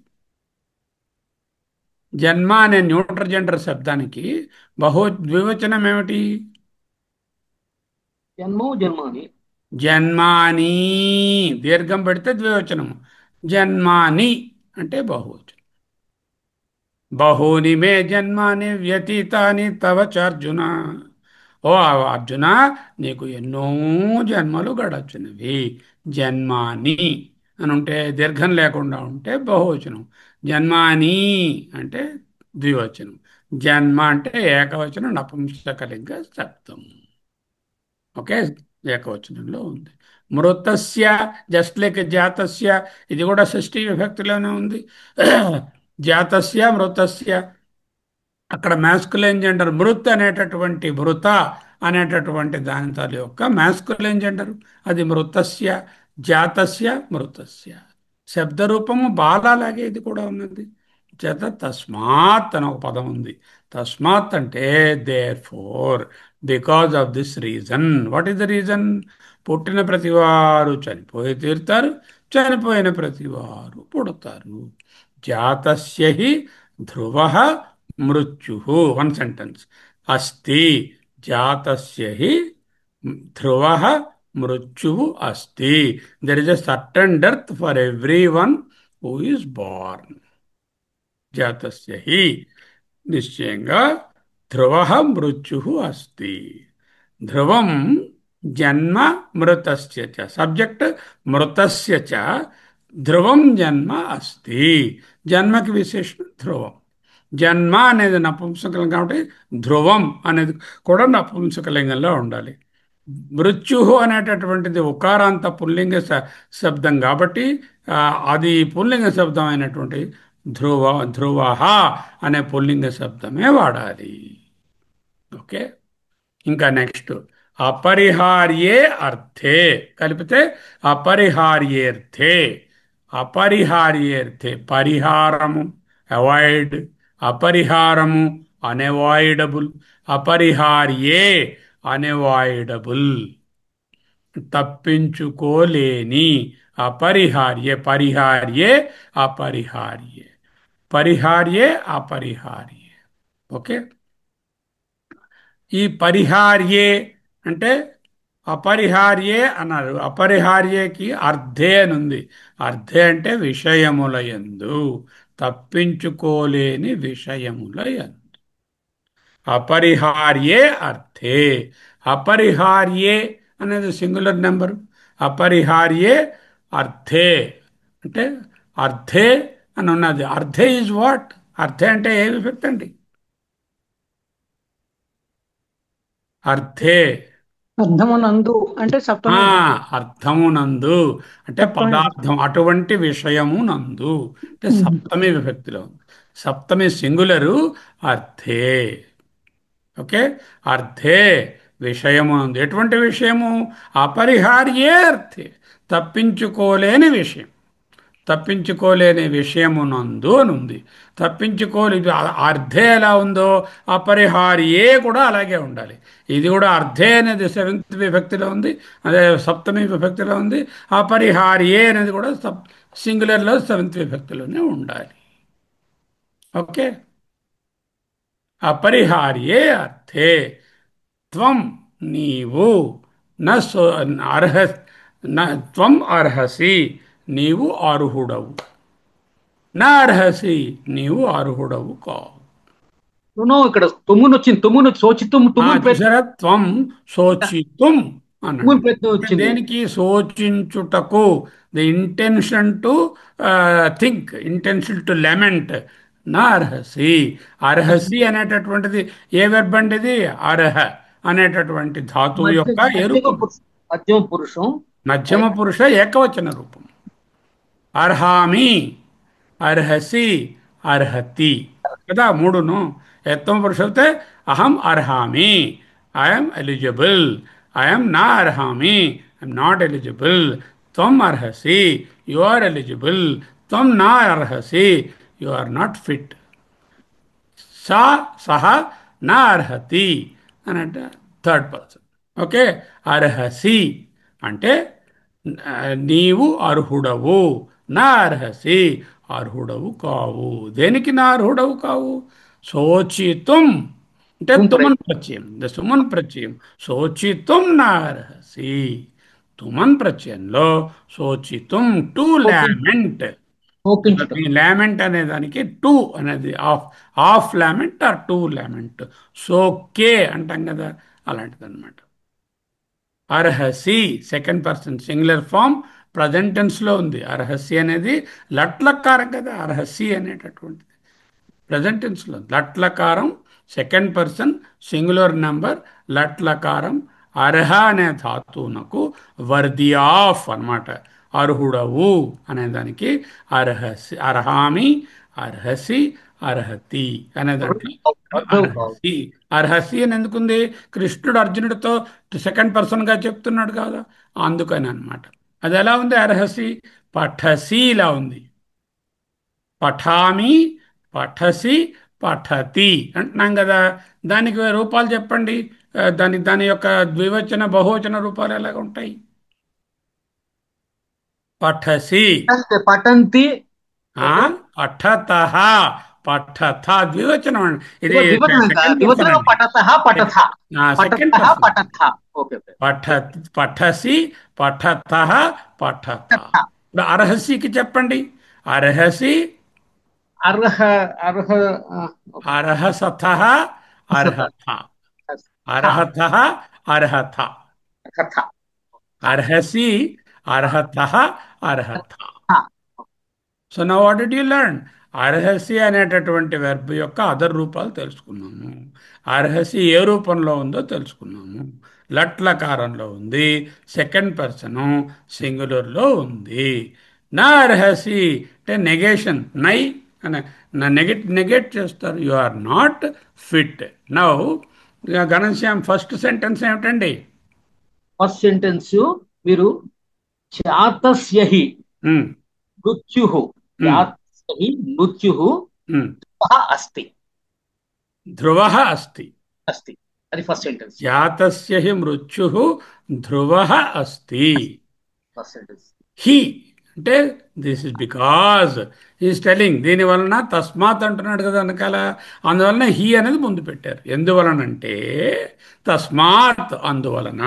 జన్మ అనే న్యూట్రల్ జెండర్ శబ్దానికి ద్వివచనం ఏమిటి? జన్మము జన్మాని. జన్మాని, దీర్ఘం పెడితే ద్వివచనము. జన్మాని అంటే బహువచనం. బహూని మే జన్మాని వ్యతీతాని తవ చార్జున. ఓ అర్జున, నీకు ఎన్నో జన్మలు గడచినవి. జన్మాని అని ఉంటే దీర్ఘం లేకుండా ఉంటే బహువచనం. జన్మాని అంటే ద్వివచనం. జన్మ అంటే ఏకవచనం నపుంసకలింగ శబ్దం. ఓకే, ఏకవచనంలో ఉంది. మృతస్య జస్ట్ లైక్ జాతస్య, ఇది కూడా షష్ఠీ విభక్తిలోనే ఉంది. జాతస్య మృతస్య, అక్కడ మ్యాస్కులైన్ జెండర్ మృత్ అనేటటువంటి, మృత అనేటటువంటి దాని తాలూ యొక్క మ్యాస్కులైన్ జెండర్ అది మృతస్య, జాతస్య మృతస్య. శబ్దరూపము బాలాలాగే ఇది కూడా ఉన్నది. చేత తస్మాత్ అని ఒక పదం ఉంది. తస్మాత్ అంటే therefore, because of this reason. What is the reason? పుట్టిన ప్రతివారు చనిపోయి తీరుతారు, చనిపోయిన ప్రతివారు పుడతారు. జాతస్య హి ధ్రువ మృత్యు. One sentence. అస్తి జాతస్య హి ధ్రువ మృత్యు అస్తి. There is a certain death for every one who is born. జాతస్య హి, నిశ్చయంగా ధ్రువ మృత్యు అస్తి. ధ్రువం జన్మ మృతస్య చ. సబ్జెక్ట్ మృతస్య చ, ధ్రువం జన్మ అస్తి. జన్మకి విశేషణం ధ్రువం. జన్మ అనేది నపుంసకలింగం కాబట్టి ధ్రువం అనేది కూడా నపుంసకలింగంలో ఉండాలి. మృత్యు అనేటటువంటిది ఉకారాంత పుల్లింగ శబ్దం కాబట్టి అది పుల్లింగ శబ్దం అయినటువంటి ధ్రువ అనే పుల్లింగ శబ్దమే వాడాలి. ఓకే. ఇంకా నెక్స్ట్ అపరిహార్యే అర్థే కలిపితే అపరిహార్యేర్థే. అపరిహార్యేర్థే పరిహారము అవాయిడ్, అపరిహారము అన్అవాయిడబుల్, అపరిహార్యే అన్అవాయిడబుల్ తప్పించుకోలేని. అపరిహార్యే, పరిహార్యే అపరిహార్యే, పరిహార్యే అపరిహార్యే. ఓకే. ఈ పరిహార్యే అంటే అపరిహార్యే అన్నారు. అపరిహార్యేకి అర్థే అని ఉంది. అర్థే అంటే విషయముల యందు, తప్పించుకోలేని విషయముల యందు. అపరిహార్యే అర్థే. అపరిహార్యే అనేది సింగులర్ నెంబరు. అపరిహార్యే అర్థే అంటే అర్థే అని ఉన్నది. అర్థే ఈజ్ వాట్? అర్థే అంటే ఏ విభక్తి అండి? అర్థే అర్థమునందు అంటే ఆ సప్తమి అర్థమునందు అంటే సప్తమి పదార్థం, అటువంటి విషయమునందు అంటే సప్తమి విభక్తిలో ఉంది. సప్తమి సింగులరు అర్థే. ఓకే, అర్థే విషయమునందు. ఎటువంటి విషయము? అపరిహార్యే అర్థే, తప్పించుకోలేని విషయం. తప్పించుకోలేని విషయమునందు అని ఉంది. తప్పించుకోలే అర్థే ఎలా ఉందో అపరిహార్యే కూడా అలాగే ఉండాలి. ఇది కూడా అర్థే అనేది సెవెంత్ విభక్తిలో ఉంది, అదే సప్తమి విభక్తిలో ఉంది. అపరిహార్యే అనేది కూడా సింగులర్లో సెవెంత్ విభక్తిలోనే ఉండాలి. ఓకే, అపరిహార్యే అర్థే త్వం నీవు న సో అర్హ త్వం అర్హసి నీవు అర్హుడవు, నా అర్హసి నీవు అర్హుడవు కావు. ఇక్కడ తుమ్మును వచ్చింది. తుమ్మును శోచితుం తుమ్మును చూసారా, త్వం శోచితుం అన్నాడు. ప్రయత్నం వచ్చింది. దేనికి? శోచించుటకు. The intention to think, intention to lament. నా అర్హసి. అర్హసి అనేటటువంటిది ఏ వెర్బ్ అండి? ఇది అర్హ అనేటటువంటి ధాతువు యొక్క ఏ రూపం? మధ్యమ పురుషం. మధ్యమ పురుష ఏకవచన రూపం. అర్హామి, అర్హసి, అర్హతి కదా మూడును. ఉత్తమ పురుష అయితే అహం అర్హామి, ఐఎమ్ ఎలిజిబుల్. ఐఎమ్ నా అర్హామి, ఐఎమ్ నాట్ ఎలిజిబుల్. త్వం అర్హసి, యు ఆర్ ఎలిజిబుల్. త్వం నా అర్హసి, యు ఆర్ నాట్ ఫిట్. సా సహ నా అర్హతి అని అంటే థర్డ్ పర్సన్. ఓకే, అర్హసి అంటే నీవు అర్హుడవు, నా అర్హసి అర్హుడవు కావు. దేనికి నా అర్హుడవు కావు? శోచితుం అంటే తుమన్ ప్రత్యయం, సుమన్ ప్రత్యయం. శోచితుం నా అర్హసి. తుమన్ ప్రత్యయంలో శోచితుం టు లామెంట్. ఈ లామెంట్ అనే దానికి టు అనేది of lament or to lament. సోకే అంటాం కదా, అలాంటిది అనమాట. అర్హసి second person singular form present టెన్స్లో ఉంది. అర్హసి అనేది లట్లకారం కదా, అర్హసి అనేటటువంటిది ప్రజెంట్ టెన్స్లో. లట్లకారం సెకండ్ పర్సన్ సింగులర్ నెంబర్. లట్లకారం అర్హ అనే ధాతువునకు వర్ది ఆఫ్ అన్నమాట. అర్హుడవు అనే దానికి అర్హసి, అర్హామి, అర్హసి, అర్హతి అనే దాంట్లో అర్హసి. అర్హసి అని ఎందుకుంది? కృష్ణుడు అర్జునుడితో సెకండ్ పర్సన్గా చెప్తున్నాడు కదా, అందుకని అనమాట. అది ఎలా ఉంది? అర్హసి పఠసి ఉంది. పఠామి, పఠసి, పఠతి అంటున్నాం కదా. దానికి రూపాలు చెప్పండి. దాని యొక్క ద్వివచన బహువచన రూపాలు ఎలాగ ఉంటాయి? పఠసి, పఠంతి, పఠత, పఠథ ద్వివచనం అండి. ఇది సెకండ్ పర్సన్. పఠసి, పఠత, పఠత. ఇప్పుడు అర్హసికి చెప్పండి. అర్హసి, అర్హ అర్హ అర్హసథ, అర్హథ, అర్హత, అర్హత. అర్హసి, అర్హత, అర్హత. So now what did you learn? అర్హసి అనేటటువంటి వెర్బ్ యొక్క అదర్ రూపాలు తెలుసుకున్నాము. అర్హసి ఏ రూపంలో ఉందో తెలుసుకున్నాము. లట్లకారంలో ఉంది, సెకండ్ పర్సను సింగులర్లో ఉంది. నా అర్హసి అంటే నెగేషన్, నై అని నెగెట్ చేస్తారు. You are not fit. Now Ghanshyam first sentence ఏమిటండి? ఫస్ట్ సెంటెన్స్ మీరు చాతస్యహి మృత్యుః, చాతస్యహి మృత్యుః అస్తి. ధ్రువః అస్తి. అస్తి అది ఫస్ట్ సెంటెన్స్. జాతస్య హి మృత్యుః ధ్రువః అస్తి. First sentence. హి అంటే this is because is telling. దీని వలన తస్మాత్ అంటున్నాడు కదా వెనకాల, అందువలన హి అనేది ముందు పెట్టారు. ఎందువలనంటే తస్మాత్ అందువలన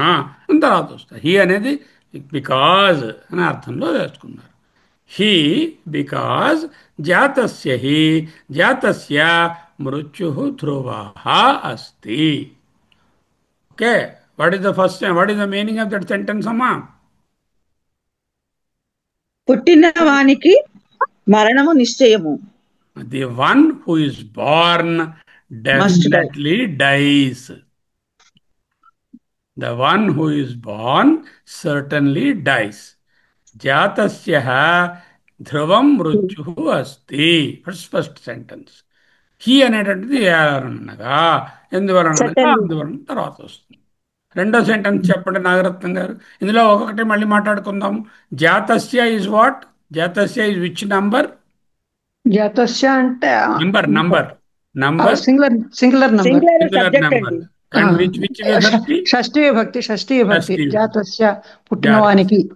అని తర్వాత వస్తుంది. హి అనేది బికాజ్ అనే అర్థంలో వేసుకున్నారు. హి బికాజ్ జాతస్య హి జాతస్య మృత్యుః ధ్రువః అస్తి. Okay, what is the first, what is the meaning of that sentence అమ్మా? పుట్టిన వానికి మరణము నిశ్చయము. The one who is born Must die. Definitely dies. The one who is born certainly dies. జాతస్య ధ్రువం మృత్యు అస్తి. First sentence. హీ అనేటువంటిది అనగా ఎందువలనగా అందువలన తర్వాత వస్తుంది. రెండో సెంటెన్స్ చెప్పండి నాగరత్నం గారు. ఇందులో ఒక్కొక్కటి మళ్ళీ మాట్లాడుకుందాం. జాతస్య ఇస్ వాట్? జాతస్య ఇస్ విచ్ నంబర్? జాతస్య అంటే number number number singular number. Singular singular subject number. అండి. అండ్ విచ్ విభక్తి? షష్ఠీ విభక్తి. షష్ఠీ విభక్తి. షష్ఠీ. జాతస్య పుట్టినవానికి.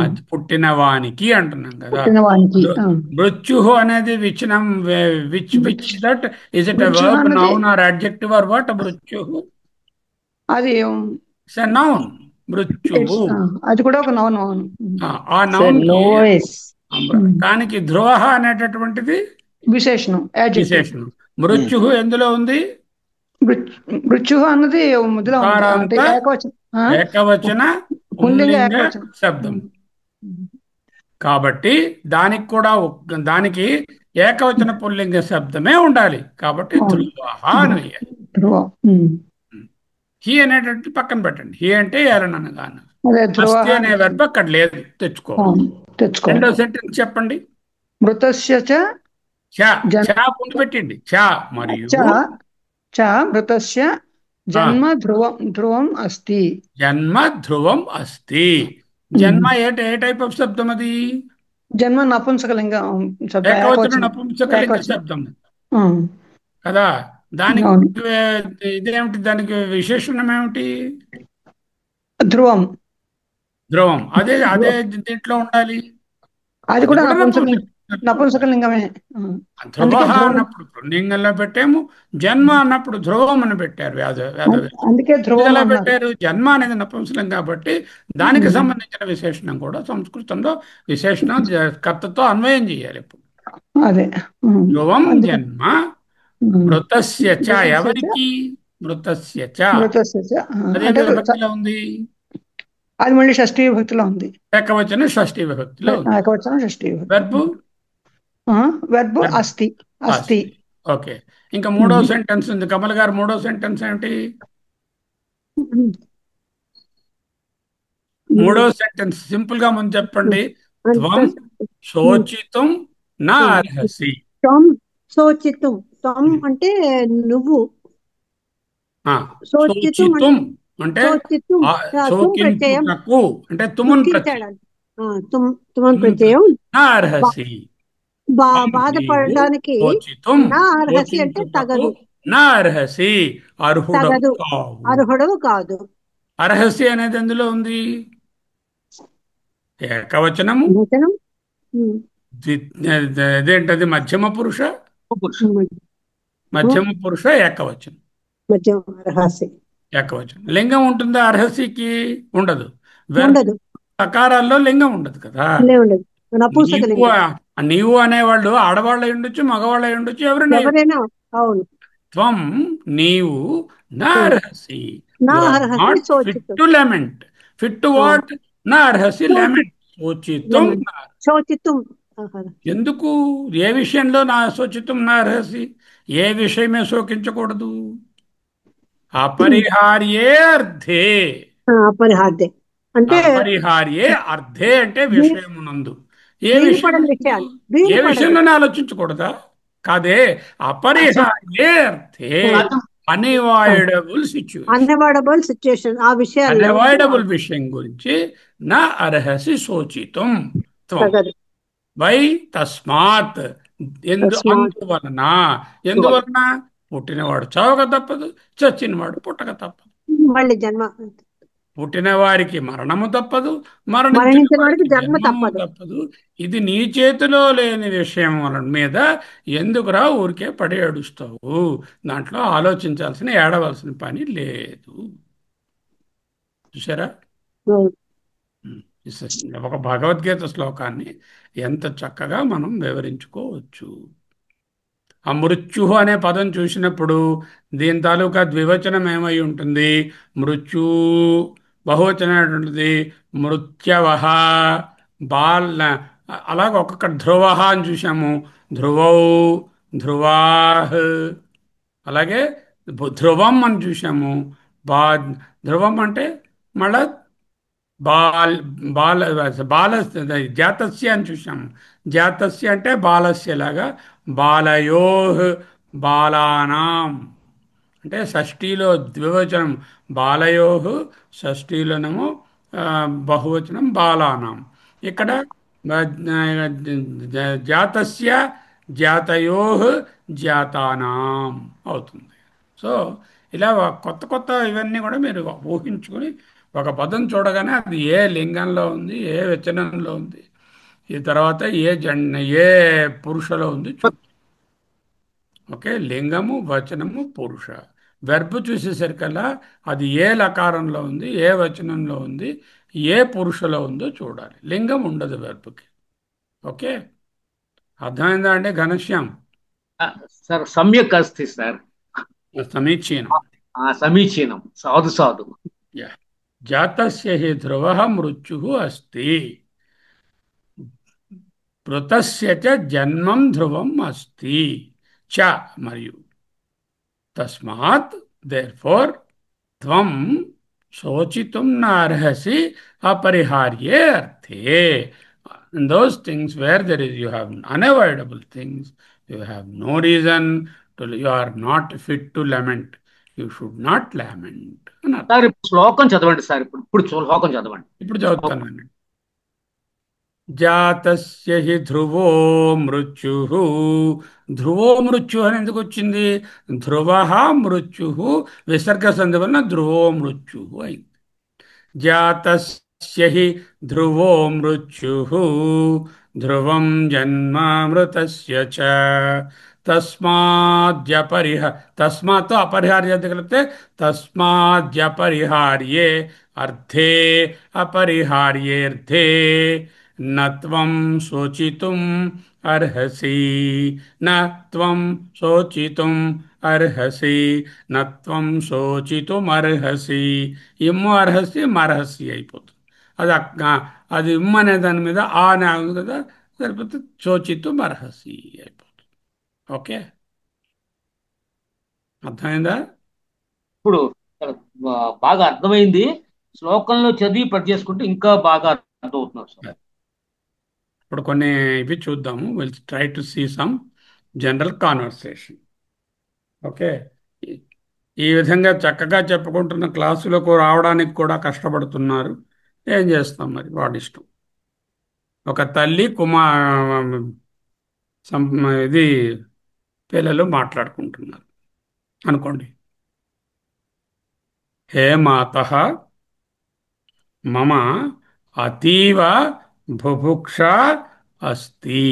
అది పుట్టినవానికి అంటున్నాం కదా. పుట్టినవానికి. మృత్యు అనేది which which that? Is it a మృత్యుః వర్బ్, అన్నది- noun or adjective or what? మృత్యు అది ఇట్స్ ఎ నౌన్. మృత్యువు అది కూడా ఒక నౌన్. అవును. ఆ నౌన్ లోయస్. దానికి ధ్రువ అనేటటువంటిది విశేషణం. విశేషణం. మృత్యు ఎందులో ఉంది? మృత్యు అన్నది ముద్దులో ఉంది. అంటే ఏకవచన పుల్లింగ పుల్లింగ ఏకవచనం. శబ్దం. కాబట్టి దానికి కూడా దానికి ఏకవచన పుల్లింగ శబ్దమే ఉండాలి. కాబట్టి ధ్రువ అని వేయాలి. ధ్రువం. హీ అనేటువంటి పక్కన పెట్టండి. హీ అంటే ఏలననగాను. అదే ధ్రువ అస్తి అనే వెర్బ్ అక్కడ లేదు, తెచ్చుకో. రెండో సెంటెన్స్ చెప్పండి. మృతస్య చ ముందు పెట్టండి. చ మరియు మృతస్య జన్మ ధ్రువం అస్తి. జన్మ ధ్రువం అస్తి. జన్మ ఏ టైప్ ఆఫ్ శబ్దం అది? జన్మ నపుంసకలింగం. ఏకవచన నపుంసకలింగ శబ్దం కదా. దానికి ఇదేమిటి? దానికి విశేషణం ఏమిటి? ధ్రువం. ధ్రువం. అదే దీంట్లో ఉండాలి. అది కూడా నపుంసకలింగమే. ధ్రువ అన్నప్పుడు పుల్లింగంలో పెట్టాము, జన్మ అన్నప్పుడు ధ్రువం అని పెట్టారు. అందుకే ధ్రువం పెట్టారు. జన్మ అనేది నపుంసకం కాబట్టి దానికి సంబంధించిన విశేషణం కూడా సంస్కృతంలో విశేషణం కర్తతో అన్వయం చేయాలి. ఇప్పుడు అదే ధ్రువం జన్మ. మృతస్య చ ఎవరికి? మృతస్య చ విభక్తిలో ఉంది. అది మళ్ళీ షష్ఠీ విభక్తిలో ఉంది. ఏకవచన షష్ఠీ విభక్తిలో ఉంది. ఏకవచన షష్ఠీ విభక్తి. వెర్బ్ అస్తి. అస్తి. ఓకే. ఇంకా మూడో సెంటెన్స్ ఉంది. కమల్ గారు, మూడో సెంటెన్స్ ఏమిటి? మూడో సెంటెన్స్ సింపుల్ గా ముందు చెప్పండి. త్వం శోచితుం నా అర్హసి. త్వం శోచితుం. త్వం అంటే నువ్వు. శోచితుం అంటే శోకించుటకు అంటే తుమున్ ప్రత్యయం. నా అర్హసి. బాధపడడానికి. నా అర్హసి అంటే తగదు. నా అర్హసి అర్హుడవు కాదు. అర్హసి అనేది ఎందులో ఉంది? ఏకవచనము. అదేంటది? మధ్యమ పురుష. మధ్యమ పురుష ఏకవచనం. ఏకవచనం. లింగం ఉంటుందా అర్హసికి? ఉండదు. సకారాల్లో లింగం ఉండదు కదా. నీవు అనేవాళ్ళు ఆడవాళ్ళ ఉండొచ్చు, మగవాళ్ళ ఉండొచ్చు, ఎవరైనా. త్వం నీవు నా అర్హసి. Fit to lament. Fit to what? నా అర్హసి లెమెంట్. శోచితుం. ఎందుకు? ఏ విషయంలో నా శోచితుం నా అర్హసి? ఏ విషయమే శోకించకూడదు. అపరిహార్యే అర్థే. అపరిహార్యే అంటే అపరిహార్యే అర్థే అంటే విషయమునందు. ఏ విషయంలోనే ఆలోచించకూడదా? కాదే. అపరిహార్యే అర్థే అన్అవాయిడబుల్ సిచ్యువేషన్. అన్అవాయిడబుల్ విషయం గురించి నా అర్హసి శోచితుం. వై తస్మాత్ అందువలన. ఎందువలన? పుట్టినవాడు చావక తప్పదు, చచ్చినవాడు పుట్టక తప్పదు. మళ్ళీ జన్మ. పుట్టిన వారికి మరణము తప్పదు, మరణించిన వారికి జన్మము తప్పదు. ఇది నీ చేతిలో లేని విషయం మీద ఎందుకురా ఊరికే పడి ఏడుస్తావు? దాంట్లో ఆలోచించాల్సిన, ఏడవలసిన పని లేదు. చూసారా? ఒక భగవద్గీత శ్లోకాన్ని ఎంత చక్కగా మనం వివరించుకోవచ్చు. ఆ మృత్యు అనే పదం చూసినప్పుడు దీని తాలూకా ద్వివచనం ఏమై ఉంటుంది? మృత్యు. బహువచనం ఉంటుంది మృత్యవః. అలాగ ఒక్కొక్క ధ్రువ అని చూసాము. ధ్రువౌ, ధ్రువాహ్. అలాగే ధ్రువం అని చూసాము. బా ధ్రువం అంటే మళ్ళా బాల్ బాల బాల జాతస్య అని చూసాము. జాతస్య అంటే బాలస్య లాగా. బాలయో, బాలానాం అంటే షష్ఠీలో ద్వివచనం బాలయో, షష్ఠీలోనేమో ఆ, బహువచనం బాలానాం. ఇక్కడ జాతస్య, జాతయో, జాతానాం అవుతుంది. సో ఇలా కొత్త కొత్త ఇవన్నీ కూడా మీరు ఊహించుకొని ఒక పదం చూడగానే అది ఏ లింగంలో ఉంది, ఏ వచనంలో ఉంది, ఈ తర్వాత ఏ పురుషలో ఉంది చూ. ఓకే, లింగము, వచనము, పురుష. వెర్బ్ చూసేసరికల్లా అది ఏ లకారంలో ఉంది, ఏ వచనంలో ఉంది, ఏ పురుషలో ఉందో చూడాలి. లింగం ఉండదు వెర్బ్కి. ఓకే, అర్థమైందా అండి ఘనశ్యాం? సార్ సమ్యక్ అస్తి సార్. సమీచీనం. సమీచీనం, సాధు సాధు. యా. జాతస్య హి ధ్రువః మృత్యుః అస్తి. మృతస్య చ జన్మం ధ్రువం అస్తి. చ మరియు తస్మాత్ దేర్ఫోర్ త్వం శోచితుం నార్హసి అపరిహార్యే అర్థే. In those things where there is you have unavoidable things, you have no reason to, you are not fit to lament. You should not lament అని అర్థం. సార్ ఇప్పుడు శ్లోకం చదవండి సార్. ఇప్పుడు శ్లోకం చదవండి. ఇప్పుడు చదువుతానండి. జాతస్య హి ధ్రువో మృత్యుః. ధ్రువో మృత్యు అని ఎందుకు వచ్చింది? ధ్రువ మృత్యు, విసర్గ సంధి వలన ధ్రువో మృత్యు అయింది. జాతస్య హి ధ్రువో మృత్యుః ధ్రువం జన్మామృతస్య చ తస్మాత్ అపరిహార్య కలిపితే తస్మాద్యపరిహార్యే అర్థే అపరిహార్యేర్థే నత్వం శోచితుం అర్హసి. నత్వం శోచితుం అర్హసి. నత్వం శోచితుం అర్హసి. ఇమ్ము అర్హసి మర్హసి అయిపోతుంది. అది అది ఇమ్ము అనే దాని మీద ఆ అనే ఉంది కదా, సరిపోతే శోచితుం అర్హసి అయిపోతుంది. ఓకే, అర్థమైందా? ఇప్పుడు బాగా అర్థమైంది. శ్లోకంలో చదివి పని చేసుకుంటే ఇంకా బాగా అర్థమవుతున్నారు సార్. ఇప్పుడు కొన్ని ఇవి చూద్దాము. Will try to see some general conversation. Okay, ఈ విధంగా చక్కగా చెప్పుకుంటున్న క్లాసులకు రావడానికి కూడా కష్టపడుతున్నారు. ఏం చేస్తాం మరి, వాడి ఇష్టం. ఒక తల్లి ఇది పిల్లలు మాట్లాడుకుంటున్నారు అనుకోండి. హే మాతః మమ అతీవ బుభుక్ష అస్తి.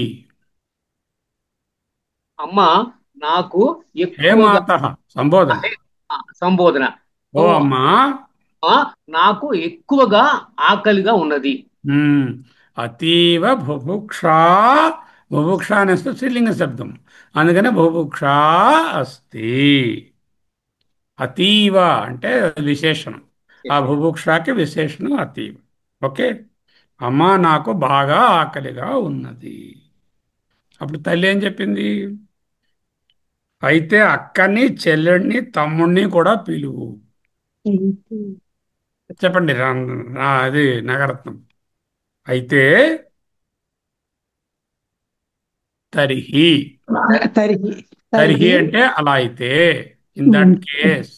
అమ్మ నాకు హే ఎక్కువగా మాతః సంబోధన. సంబోధన. ఓ అమ్మా, నాకు ఎక్కువగా ఆకలిగా ఉన్నది. అతీవ బుభుక్షా. బుభుక్ష అనేస్తే స్త్రీలింగ శబ్దం, అందుకనే బుభుక్ష అస్తి. అతీవ అంటే విశేషణం, ఆ బుభుక్షకి విశేషణం అతీవ. ఓకే, అమ్మా నాకు బాగా ఆకలిగా ఉన్నది. అప్పుడు తల్లి ఏం చెప్పింది? అయితే అక్కని, చెల్లెడిని, తమ్ముడిని కూడా పిలువు. చెప్పండి అది నగరత్నం. అయితే తరిహి. తరిహి తరిహి అంటే అలా అయితే. ఇన్ దట్ కేస్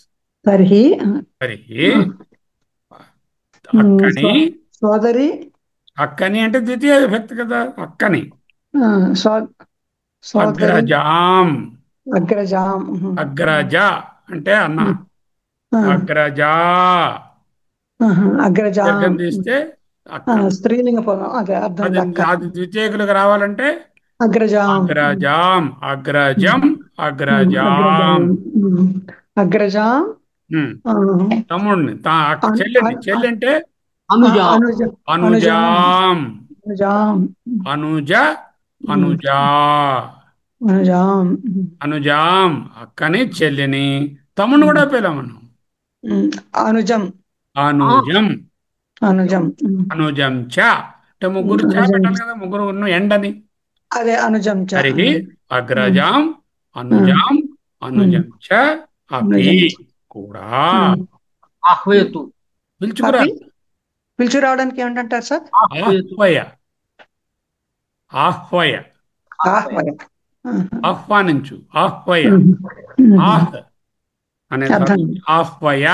తరిహి తరిహి అక్కని. సోదరి. అక్కని అంటే ద్వితీయ విభక్తి కదా, అక్కని. అగ్రజాం. అగ్రజాం. అగ్రజ అంటే అన్న. అగ్రజా అగ్రజాం తీస్తే స్త్రీలింగ పదం. అదే అర్థం. అది ద్వితీయకులకు రావాలంటే అగ్రజాం. అగ్రజాం, అగ్రజం, అగ్రజాం. అగ్రజాం తమ్ముడిని, చెల్లిని. చెల్లి అంటే అనుజాం. అనుజాం. అనుజ, అనుజా. అనుజాం. అనుజాం అక్కని, చెల్లిని. తమ్ముడిని కూడా పిలవను. అనుజం. అనుజం. అనుజం. అనుజం చ అంటే ముగ్గురు చా పెట్టాలి కదా, ముగ్గురు ఎండని. అదే అనుజం చ. హరి అగ్రజాం అనుజాం అనుజం చ అపి కూడా ఆహ్వయతు. పిలుచుకురా. పిలిచి రావడానికి ఏమంటారు సార్? ఆహ్వయ. ఆహ్వయ. ఆహ్వయ. ఆహ్వానించు. ఆహ్వయ. ఆహ్ అనే ఆహ్వయ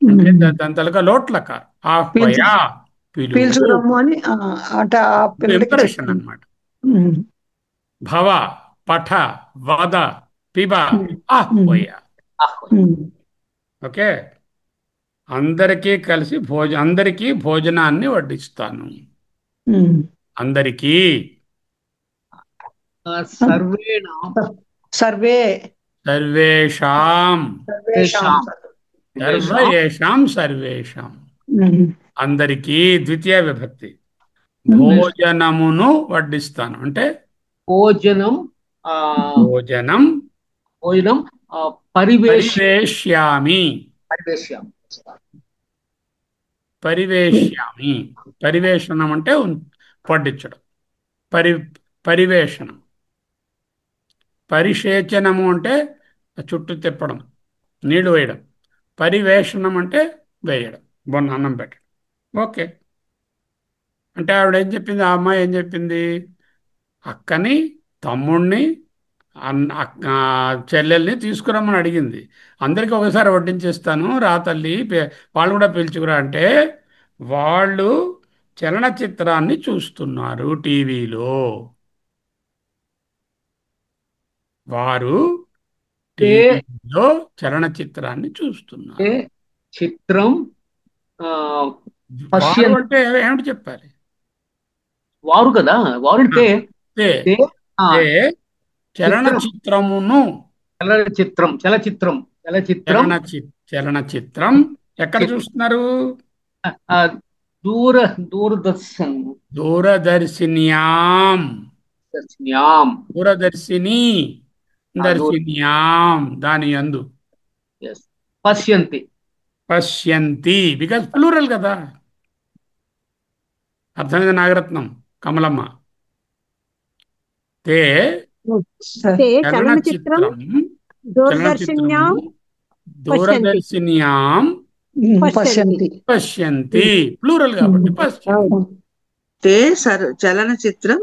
అంటే దాని తలక లోట్లక. ఆహ్వయ పీల్చుకురాము అని అంటే ఆ పిల్లలకి ఇంప్రెషన్ అన్నమాట. భవ పఠ వద పిబ ఆహ్వయ. ఓకే. అందరికీ కలిసి అందరికీ భోజనాన్ని వడ్డిస్తాను. అందరికీ. సర్వే సర్వేషాం సర్వేషాం సర్వేషాం అందరికీ ద్వితీయ విభక్తి. భోజనమును వడ్డిస్తాను అంటే భోజనం భోజనం భోజనం పరివేష్యామి. పరివేష్యామి. పరివేషణం అంటే వడ్డించడం. పరివేషణం. పరిషేచనము అంటే చుట్టూ తిప్పడం, నీళ్లు వేయడం. పరివేషణం అంటే వేయడం, అన్నం పెట్టడం. ఓకే. అంటే ఆవిడ ఏం చెప్పింది, ఆ అమ్మాయి ఏం చెప్పింది, అక్కని తమ్ముణ్ణి చెల్లెల్ని తీసుకురమ్మని అడిగింది. అందరికీ ఒకసారి వడ్డించేస్తాను రా తల్లి, వాళ్ళు కూడా పిలుచుకురా అంటే వాళ్ళు చలనచిత్రాన్ని చూస్తున్నారు టీవీలో. వారు టీవీలో చలనచిత్రాన్ని చూస్తున్నారు. చిత్రం అంటే ఏమిటి చెప్పాలి? వారు కదా, వారు అంటే చలనచిత్రమును. చలనచిత్రం ఎక్కడ చూస్తున్నారు? దూరదర్శిన్యాం. దూరదర్శిని దర్శిన్యాం దాని యందు. పశ్యంతి బికాజ్ ప్లూరల్ కదా. అర్థమైంది నాగరత్నం, కమలమ్మ? తే చలనచిత్రం దూరదర్శిన్యాం పశ్యంతి. ప్లూరల్ కాబట్టి పశ్యంతి. తే చలనచిత్రం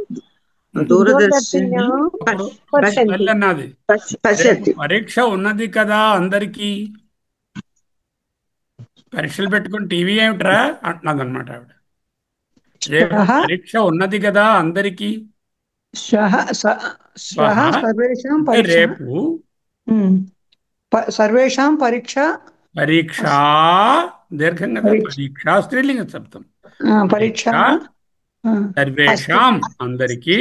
అన్నది. పరీక్ష ఉన్నది కదా అందరికీ, పరీక్షలు పెట్టుకుని టీవీ ఏమిట్రా అంటున్నది అనమాట ఆవిడ. రేపు పరీక్ష ఉన్నది కదా అందరికీ. రేపు సర్వేషాం పరీక్ష. పరీక్ష దీర్ఘం కదా, పరీక్ష స్త్రీలింగ శబ్దం. పరీక్ష సర్వేషాం అందరికీ.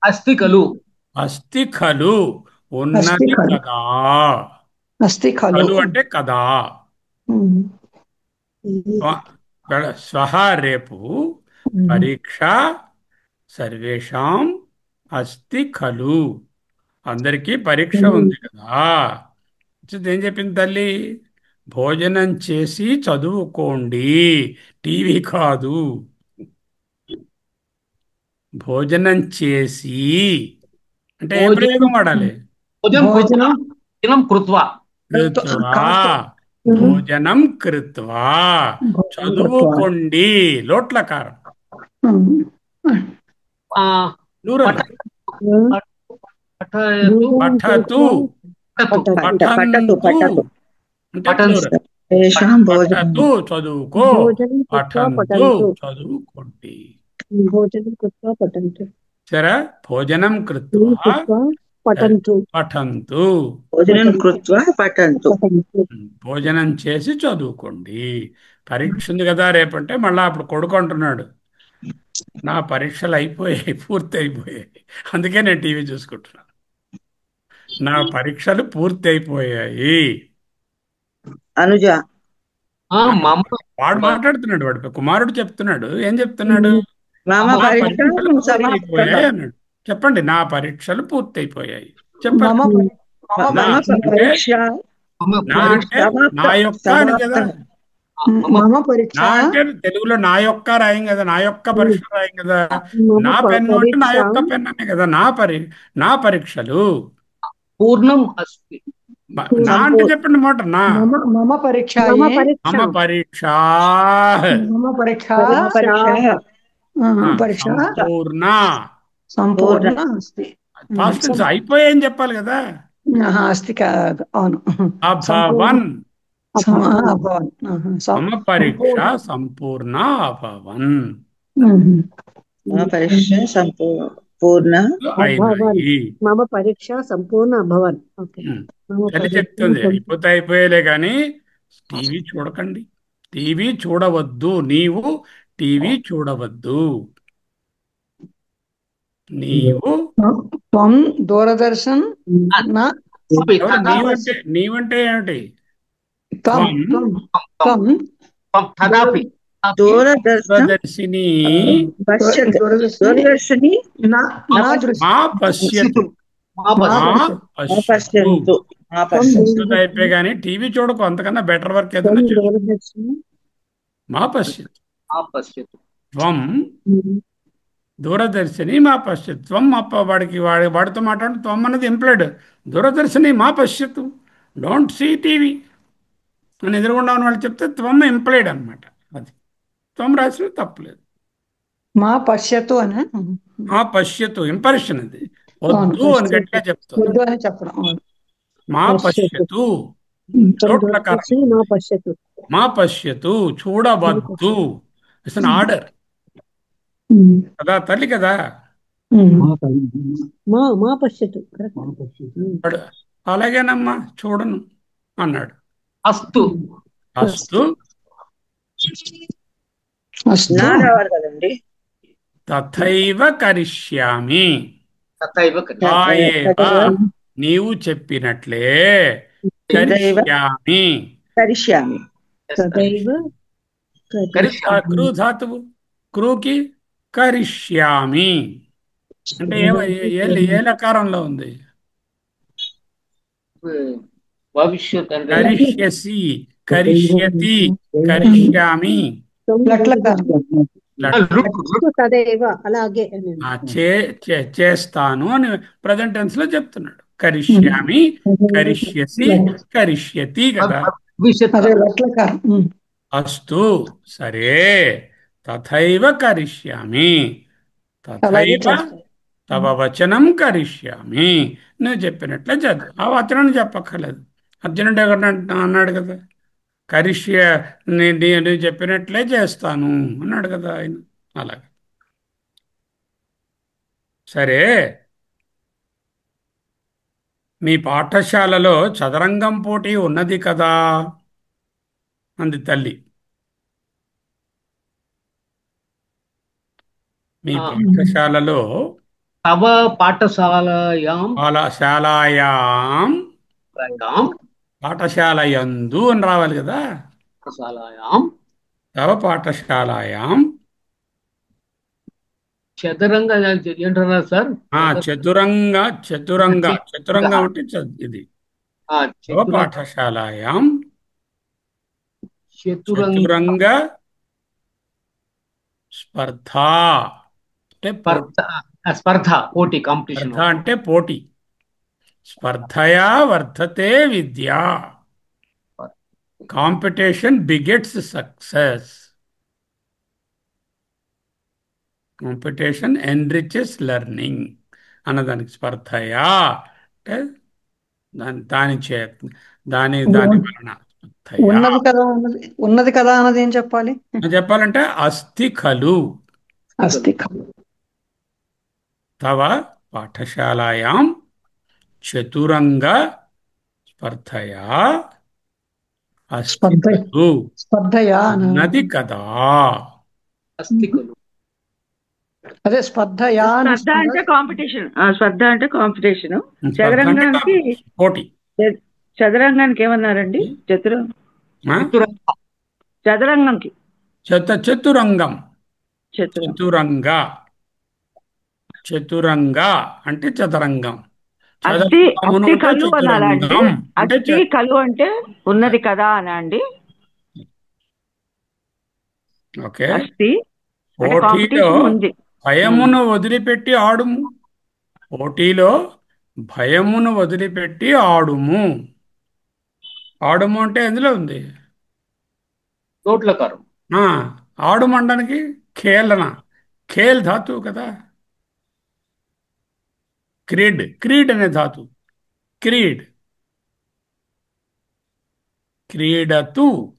అస్తి ఖలు. అస్తి ఖలు ఉన్నది కదా. అస్తి ఖలు అంటే కదా. స్వహ రేపు పరీక్ష సర్వేషాం అస్తి ఖలు అందరికీ పరీక్ష ఉంది కదా. ఏం చెప్పింది తల్లి? భోజనం చేసి చదువుకోండి, టీవీ కాదు. భోజనం చేసి అంటే ఏ ప్రయోగం వాడాలి? భోజనం కృత్వా చదువుకోండి. లోట్లకారం. పఠతు పఠతు చదువుకో. పఠంతు చదువుకోండి. సరే, భోజనం కృత్వా పఠంతు. భోజనం చేసి చదువుకోండి. పరీక్ష ఉంది కదా రేపంటే మళ్ళా అప్పుడు కొడుకు అంటున్నాడు, నా పరీక్షలు అయిపోయాయి, పూర్తి అయిపోయాయి, అందుకే నేను టీవీ చూసుకుంటున్నాను. నా పరీక్షలు పూర్తి అయిపోయాయి. అనుజ వాడు మాట్లాడుతున్నాడు, వాడు కుమారుడు చెప్తున్నాడు. ఏం చెప్తున్నాడు? అయిపోయాయి అన్నాడు. చెప్పండి, నా పరీక్షలు పూర్తి అయిపోయాయి చెప్పండి. నా యొక్క అని కదా. మమ పరీక్ష. నా అంటే తెలుగులో నా యొక్క రాయం కదా, నా యొక్క పరీక్ష రాయం కదా. మమ నా పెన్ను అంటే నా పరీక్ష యొక్క పెన్ అనే కదా. నా పరీక్షలు. పూర్ణం అస్తి. నా అంటే చెప్పండి మాట. నా మమ మమ మమ పరీక్షాయే. పరీక్ష మమ పరీక్ష మమ పరీక్ష మమ పరీక్ష పరీక్ష సంపూర్ణ. సంపూర్ణ అస్తి. ఫాస్ట్ అయిపోయాయని చెప్పాలి కదా. అస్తి కాదు, అవును. అభవన్. అభవన్. మమ పరీక్ష సంపూర్ణ అభవన్. మమ పరీక్ష సంపూర్ణ అయినాయి. మమ పరీక్ష సంపూర్ణ అభవన్. ఓకే. తల్లి చెప్తుంది అయిపోయాలే కానీ టీవీ చూడకండి, టీవీ చూడవద్దు, నీవు టీవీ చూడవద్దు, నీవు. త్వం దూరదర్శన్ నా. నీవంటే ఏమిటి? త్వం త్వం త్వం తదాపి దూరదర్శిని దూరదర్శిని నా దృష్టి. మా పశ్యతు. అయిపోయి కానీ టీవీ చూడకు, అంతకన్నా బెటర్ వర్క్ ఏదైనా చేయి. మా పశ్యతు. త్వం దూరదర్శిని మా పశ్యతు. త్వం వాడితో మాట్లాడు. త్వం అన్నది ఎంప్లాయిడ్. దూరదర్శిని మా పశ్యతు, డోంట్ సీ టీవీ అని ఎదురుగుండా ఉన్న వాళ్ళు చెప్తే త్వం ఎంప్లాయిడ్ అనమాట. అది త్వం రాసిన తప్పలేదు. మా పశ్యతు అని. మా పశ్యతు ఇంపర్షన్ అది. వద్దు అని గట్టిగా చెప్తాను. వద్దు అని చెప్పడం. మా పశ్యతు మా పశ్యతు చూడవద్దు. ఇట్స్ అన్ ఆర్డర్ కదా, తల్లి కదా. మా పశ్యతు అలాగేనమ్మా చూడను అన్నాడు. అస్తు. అస్తు రావాలి కదండి. తథైవ కరిష్యామి. నీవు చెప్పినట్లే కరిష్యామి. కరిష్యామి క్రూ ధాతువు. క్రూకి కరిష్యామి అంటే ఏ లకారంలో ఉంది? భవిష్యత్. కరిష్యసి, కరిష్యతి, కరిష్యామి. అలాగే చేస్తాను అని ప్రజెంట్ టెన్స్ లో చెప్తున్నాడు. కరిష్యామి, కరిష్యసి, కరిష్యతి కదా. అస్తు సరే. తథైవ కరిష్యామి. తథైవ తవ వచనం కరిష్యామి. నువ్వు చెప్పినట్లే చదువు. ఆ వచనాన్ని చెప్పక్కర్లేదు. అర్జునుడు అన్నాడు కదా, నేను చెప్పినట్లే చేస్తాను అన్నాడు కదా ఆయన. అలాగే సరే. మీ పాఠశాలలో చదరంగం పోటీ ఉన్నది కదా అంది తల్లి. మీ పాఠశాలలో తవ పాఠశాలయాం పాఠశాలయందు అని రావాలి కదా. తవ పాఠశాలయాం చతురంగ ఏంటన్నా సార్? చతురంగ అంటే ఇది. తవ పాఠశాలయాం చతురంగ స్పర్ధ పోటీ, కాంపిటీషన్ అంటే పోటీ. స్పర్ధయా వర్ధతే విద్య. Competition begets success. Competition enriches learning అన్నదానికి స్పర్ధయా అంటే దాని వలన. ఉన్నది కదా అన్నది ఏం చెప్పాలి? చెప్పాలంటే అస్తి ఖలు. తవ పాఠశాలాయాం చతురంగ స్పర్ధయా అస్తి ఖలు ఉన్నది కదా. అదే స్పర్ధయా అంటే కాంపిటీషన్. స్పర్ధ అంటే కాంపిటీషన్. చదరంగానికి పోటీ. చదరంగానికి ఏమన్నారండి? చదరంగంకి చతురంగం. చతురంగ అంటే చదరంగం. అస్తి కలు అనాలండి. అస్తి కలు అంటే ఉన్నది కదా అనా అండి? ఓకే. అస్తి అంటే పోటీలో కాంపిటీషన్ ఉంది. భయమును వదిలిపెట్టి ఆడుము. పోటీలో భయమును వదిలిపెట్టి ఆడుము. ఆడుము అంటే ఎందులో ఉంది? నోట్లకారం. ఆ, ఆడుమండానికి ఖేలన. ఖేల్ ధాతువు కదా. క్రీడ్ అనే ధాతు. క్రీడ్. క్రీడతు,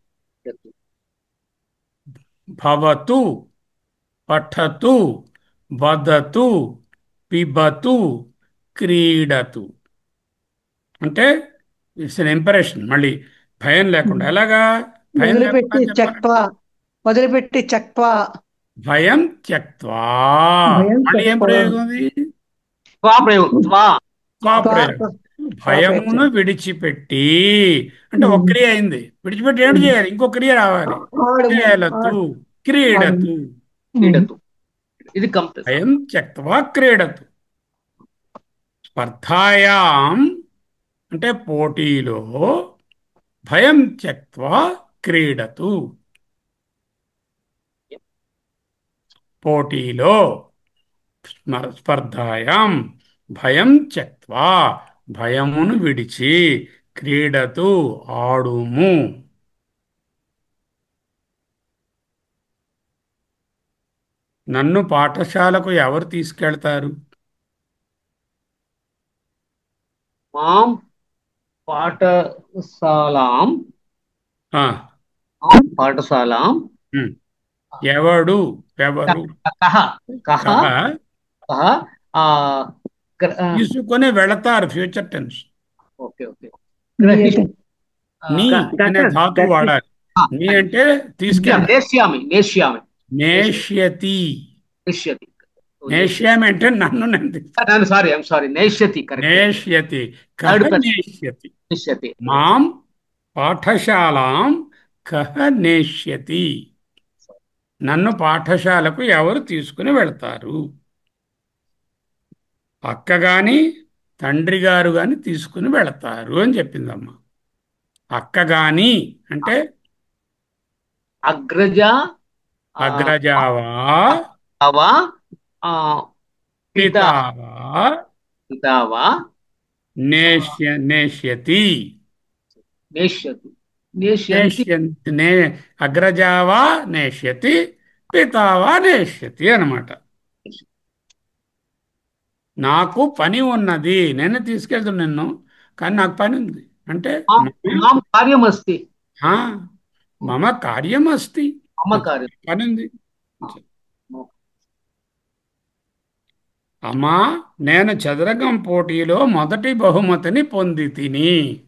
భవతు, పఠతు, వదతు, పిబతు, క్రీడతు. అంటే ఇట్స్ ఎన్ ఇంప్రెషన్. మళ్ళీ భయం లేకుండా. ఎలాగా భయం లేకుండా వదిలిపెట్టి చక్వా, చెప్పాలంటే వదిలిపెట్టి చక్వా, భయం త్యక్వా. భయం మళ్ళీ ఏం చక్వా, ప్రయోగం అది? త్వా ప్రయోగం. త్వా. త్వా త్వా ప్రయోగం. త్వా భయమును ప్రయత్నం. విడిచిపెట్టి అంటే ఒక క్రియ అయింది. విడిచిపెట్టి ఏమిటి చేయాలి? ఇంకో క్రియ రావాలి. ఆడుము, క్రీడతు, ఆడుము. క్రీడతు. క్రీడతు. ఇది కంప్లీట్. భయం త్యక్వా క్రీడతు. స్పర్ధాయాం అంటే పోటీలో, భయం త్యక్వా క్రీడతు. పోటీలో, స్పర్ధాయాం భయం త్యక్వా భయమును విడిచి, క్రీడతు ఆడుము. నన్ను పాఠశాలకు ఎవరు తీసుకెళ్తారు? మాం పాఠశాలాం. ఆ, పాఠశాలాం. ఉమ్. ఎవడు, ఎవరు, కహ. కహ. కహ కహ. ఆ, తీసుకొని వెళతారు. Future tense. Okay okay. నీ అనే ధాతు వాడాలి. నీ అంటే తీసుకెళ్ళి. నేష్యామి. నేష్యామి. నేష్యతి. నేష్యతి. నేష్యామి అంటే నన్ను నేను తీసుకెళ్తాను. Sorry, I'm sorry. నేష్యతి. నేష్యతి. కహ నేష్యతి. నేష్యతి. మాం పాఠశాలాం కహ నేష్యతి. నన్ను పాఠశాలకు ఎవరు తీసుకుని వెళ్తారు? అక్క గాని తండ్రి గారు గాని తీసుకుని వెళతారు అని చెప్పిందమ్మ. అక్క గాని అంటే అగ్రజ. అగ్రజావా, అవా. పితావా, పితావా. నేష్యతి. నేష్యతి. నేష్యంతి. అగ్రజావా నేష్యతి, పితావా నేష్యతి అన్నమాట. నాకు పని ఉన్నది, నేను తీసుకెళ్తాను నిన్ను, కానీ నాకు పని ఉంది అంటే మాం కార్యమస్తి. మమ కార్యం అస్తి. మమ కార్యం. పని ఉంది. అమ్మా, నేను చదరంగం పోటీలో మొదటి బహుమతిని పొంది తిని.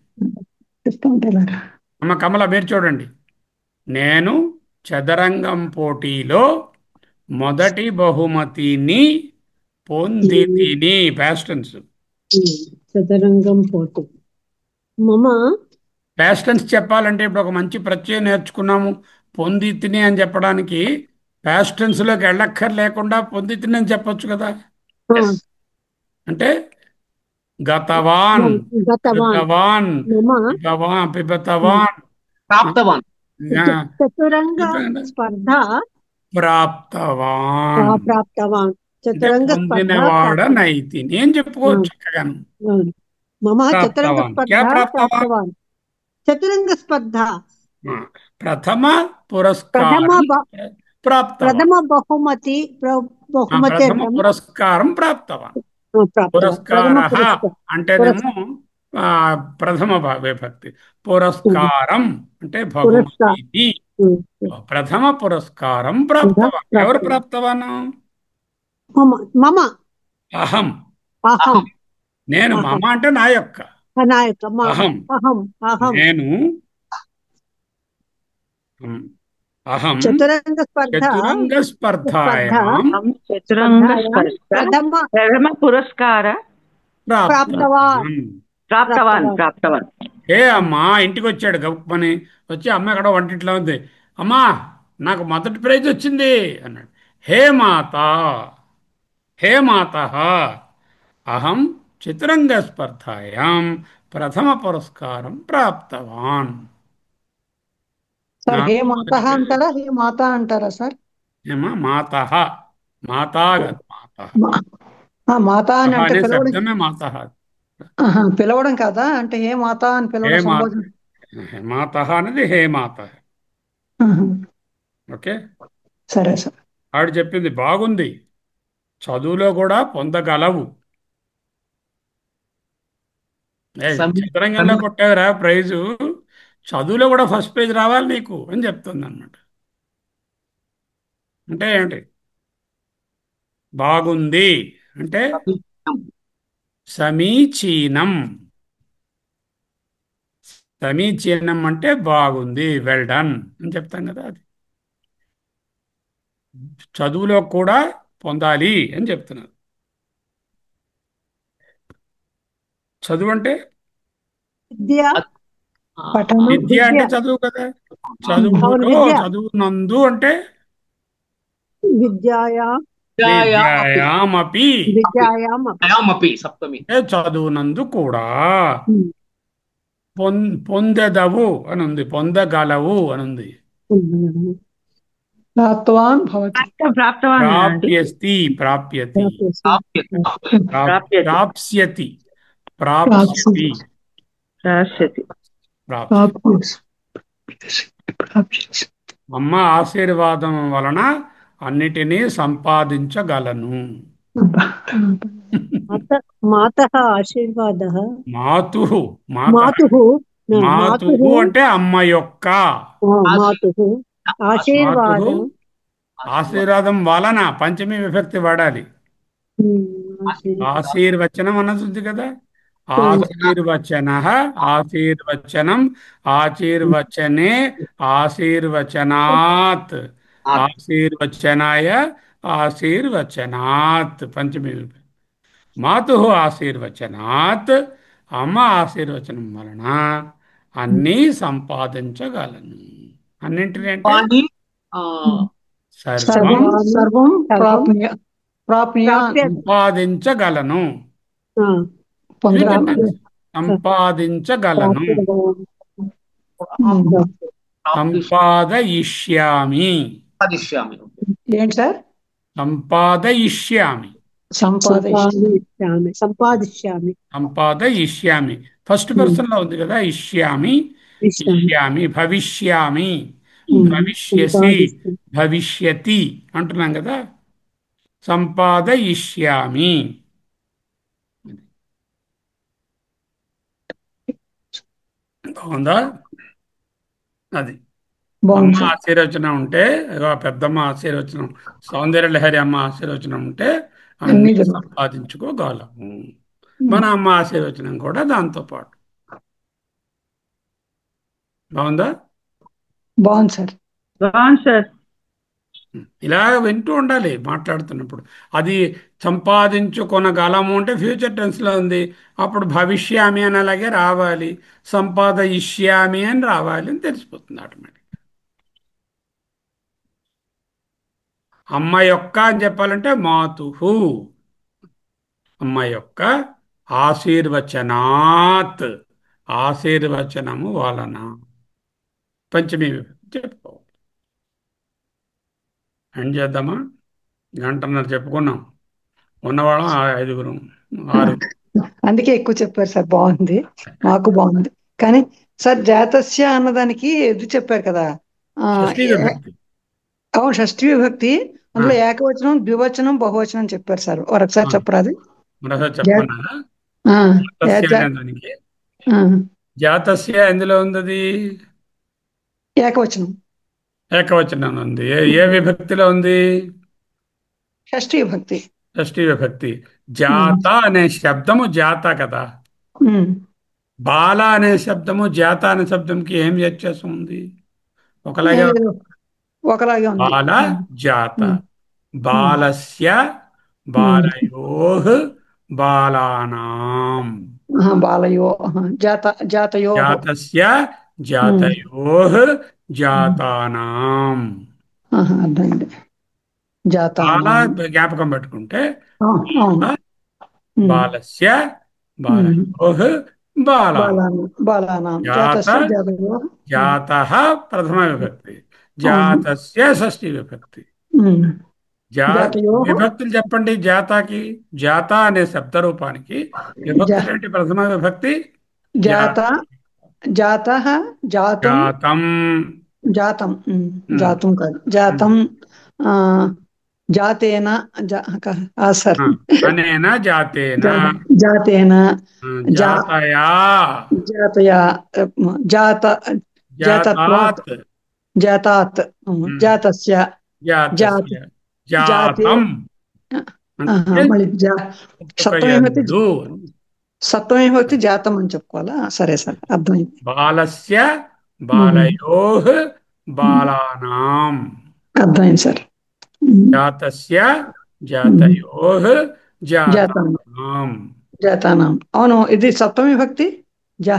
అమ్మ కమల, మీరు చూడండి. నేను చదరంగం పోటీలో మొదటి బహుమతిని పొంది తిని. Past tense. చదరంగం పోటీ. మమ పాస్ట్ టెన్స్ చెప్పాలంటే ఇప్పుడు ఒక మంచి ప్రత్యయం నేర్చుకున్నాము. పొంది తిని అని చెప్పడానికి పాస్ట్ టెన్స్లోకి వెళ్ళక్కర్ లేకుండా పొంది తిని అని చెప్పొచ్చు కదా. అంటే గతవాన్, గతవాన్, పిబతవాన్, ప్రాప్తవాన్. చతురంగ స్పర్ధ ప్రాప్తవాన్. ప్రాప్తవాన్. చతురంగ స్పర్ధ పొందినవాడనైతి నేను చెప్పుకోవచ్చు చక్కగాను. మమ చతురంగ స్పర్ధ ప్రాప్తవాన్. చతురంగ స్పర్ధ ప్రథమ పురస్కారం ప్రాప్తవాన్. ప్రథమ బహుమతి. ప్రథమ పురస్కారం ప్రాప్తవాన్. పురస్కార అంటేనేమో ప్రథమ విభక్తి. పురస్కారం అంటే బహుమతి. ప్రథమ పురస్కారం ప్రాప్తవాన్. ఎవరు ప్రాప్తవాను? మమ. అహం. అహం. నేను. మమ అంటే నా యొక్క. అహం. నేను. అహం చతురంగ స్పర్ధాయాం ప్రథమ పురస్కార ప్రాప్తవాన్. ఏ అమ్మా, ఇంటికి వచ్చాడు గప్పని. వచ్చి అమ్మ ఎక్కడో వంటింట్లో ఉంది. అమ్మా, నాకు మొదటి ప్రైజ్ వచ్చింది అన్నాడు. హే మాత, హే మాత, అహం చతురంగ స్పర్ధాయాం ప్రథమ పురస్కారం ప్రాప్తవాన్. సార్ హే నాకు మాత మొదటి పేరు అంటారా హే మాత అంటారా సార్? ఏమా మాతః, మాతా కాదు మాతః. మా- మాత అని తహ అంటే అనే పిలవడం. శబ్దమే మాతః. పిలవడం కాదా అంటే హే మాత అని హే పిలవడం మా సంబోధన. మాతః అనేది హే మాత. ఆహా. ఓకే. సరే సార్. ఆవిడ చెప్పింది బాగుంది, చదువులో కూడా పొందగలవు. సమీ చిత్రంగా సమీ కొట్టావురా ప్రైజు, చదువులో కూడా ఫస్ట్ పేజ్ రావాలి నీకు అని చెప్తుంది అనమాట. అంటే ఏంటి? బాగుంది అంటే సమీచీనం. సమీచీనం. సమీచీనం అంటే బాగుంది, వెల్ డన్ అని చెప్తాం కదా. అది చదువులో కూడా పొందాలి అని చెప్తున్నారు. చదువు అంటే విద్య, ఆ, పఠనం. విద్య విద్య. అంటే చదువు కదా. అవును, చదువులో విద్య. చదువునందు అంటే విద్యాయా విద్యాయామపి విద్యాయామపి. విద్యాయాం అపి. యామపి సప్తమి. అంటే చదువునందు కూడా ఉమ్. పొందెదవు అని ఉంది, పొందగలవు అని ఉంది. ప్రాప్తవాన్ భవతి. ప్రాప్తవాన్ అండి. ప్రాప్యస్తి, ప్రాప్యతి, ప్రాప్యతి. ప్రాప్స్యతి, ప్రాప్స్యతి. ప్రాప్స్యతి, రాష్యతి. ప్రాప్స్యతి. అమ్మ ఆశీర్వాదం వలన అన్నిటినీ సంపాదించగలను. మాతః ఆశీర్వాదః. మాతుః, మాత, మాతుః మాతుః మాతుః అంటే అమ్మ యొక్క, మాతుః మాతుః ఆశీర్వాదం. ఆశీర్వాదం వలన పంచమి విభక్తి వాడాలి. ఆశీర్వచనం అన్నది ఉంది కదా. ఆశీర్వచన, ఆశీర్వచనం, ఆశీర్వచనే, ఆశీర్వచనాత్, ఆశీర్వచనాయ, ఆశీర్వచనాత్ పంచమి విభక్తి. మాతు ఆశీర్వచనాత్, అమ్మ ఆశీర్వచనం వలన అన్నీ సంపాదించగలను. అన్నింటినీ అంటే వాణి ఆ, సర్వం సర్వం సర్వం ప్రాప్య ప్రాప్య సంపాదించగలను. ఫ్యూచర్ పొందగల. టెన్స్. సంపాదించగలను. సంపాదయిష్యామి. సంపాదిష్యామి. ఏంటి సార్? సంపాదయిష్యామి. సంపాదించాలి. సంపాదిష్యామి. సంపాదయిష్యామి ఫస్ట్ పర్సన్ లో ఉంది కదా. ఇష్యామి, ఇష్యామి, భవిష్యామి, భవిష్యసి, భవిష్యతి అంటున్నాం కదా. సంపాదయిష్యామి. బాగుందా? అది అమ్మ బాగుంది సార్. ఆశీర్వచనం ఉంటే, ఏదో ఆ పెద్దమ్మ ఆశీర్వచనం, సౌందర్య లహరి అమ్మ ఆశీర్వచనం ఉంటే అన్ని అన్ని జరుగుతాయి. సంపాదించుకోగలము. మన అమ్మ ఆశీర్వచనం కూడా దాంతో పాటు. బాగుందా? బాగుంది సార్. బాగుంది సార్. ఇలా వింటూ ఉండాలి మాట్లాడుతున్నప్పుడు. అది సంపాదించుకొనగలము అంటే ఫ్యూచర్ టెన్స్లో ఉంది. అప్పుడు భవిష్యామి అని అలాగే రావాలి, సంపాదయిష్యామి అని రావాలి అని తెలిసిపోతుంది ఆటోమేటిక్. అమ్మ యొక్క అని చెప్పాలంటే మాతుహు, అమ్మ యొక్క ఆశీర్వచనాత్, ఆశీర్వచనము వలన పంచమి విభక్తి చెప్పుకోవాలి. ఏం చేద్దామా? గంటన్నర చెప్పుకున్నాం. ఉన్నవాళ్ళం ఐదుగురు, ఆరు. అందుకే ఎక్కువ చెప్పారు సార్. బాగుంది, మాకు బాగుంది. కానీ సార్ జాతస్య అన్నదానికి ఇది చెప్పారు కదా. ఆ షష్ఠీ విభక్తి. అవును, షష్ఠీ విభక్తి. అందులో ఏకవచనం, ద్వివచనం, బహువచనం చెప్పారు సార్. ఒకసారి చెప్పరా అది? మరోసారి చెప్పనా? ఆ, జాతస్య జా- అనే దానికి ఆ, జాతస్య ఎందులో ఉంది? అది ఏకవచనం, ఏకవచనం ఉంది. ఏ ఏ విభక్తిలో ఉంది? షష్ఠీ విభక్తి. షష్ఠీ విభక్తి. జాత అనే శబ్దము జాత కదా. ఉమ్. బాల అనే శబ్దము జాత అనే శబ్దంకి ఏం వ్యత్యాసం ఉంది? ఒకలాగే ఏం లేదు, ఒకలాగే ఉంది. బాల, జాత. ఉమ్. ఉమ్. బాలస్య, ఉమ్. బాలయోః, బాలానాం. బాలయో, జాతయో. జాతస్య, ఉమ్. జాతయోః, ఉమ్. జాతానాం. అర్థమైంది. బాల జాతానాం. జ్ఞాపకం పెట్టుకుంటే అవును. బాల, ఉమ్. బాలస్య, ఉమ్. బాలయోః, బాలాం. బాలానాం జాత జాతస్య జాతయోః. జాతః ప్రథమ విభక్తి, అవును. జాతస్య షష్ఠి విభక్తి. ఉమ్. జా జాతయోః విభక్తులు చెప్పండి. జాతాకి, జాత అనే శబ్ద రూపానికి జా విభక్తులు ఏంటి? ప్రథమ విభక్తి జాత జాత. జాతః జాతం జాతం. జాతం. ఉమ్, జాతం కాదు, ఉమ్. జాతం. ఆ జాతేన సార్. ఆ, అనేన జాతేన. జాతేన జా జాతయా. జాతయా జాత జాతత్వాత్ జాతాత్. జాతాత్ ఉమ్, జాతస్య జాత జాతస్య. జాతే. జాతం అంటే మళ్ళీ సప్తమేమవుతే పుట్టుకయందు. సప్తమేమవుతే జాతం అని చెప్పుకోవాలా? సరే సార్, అర్థమైంది. బాలస్య ఉమ్, బాలయోః ఉమ్, బాలానాం. అర్థమైంది సార్. ఉమ్, జాతస్య ఉమ్, జాతయోః జాతానం జాతానాం. జాతానాం. అవును, ఇది సప్తమి భక్తి. జా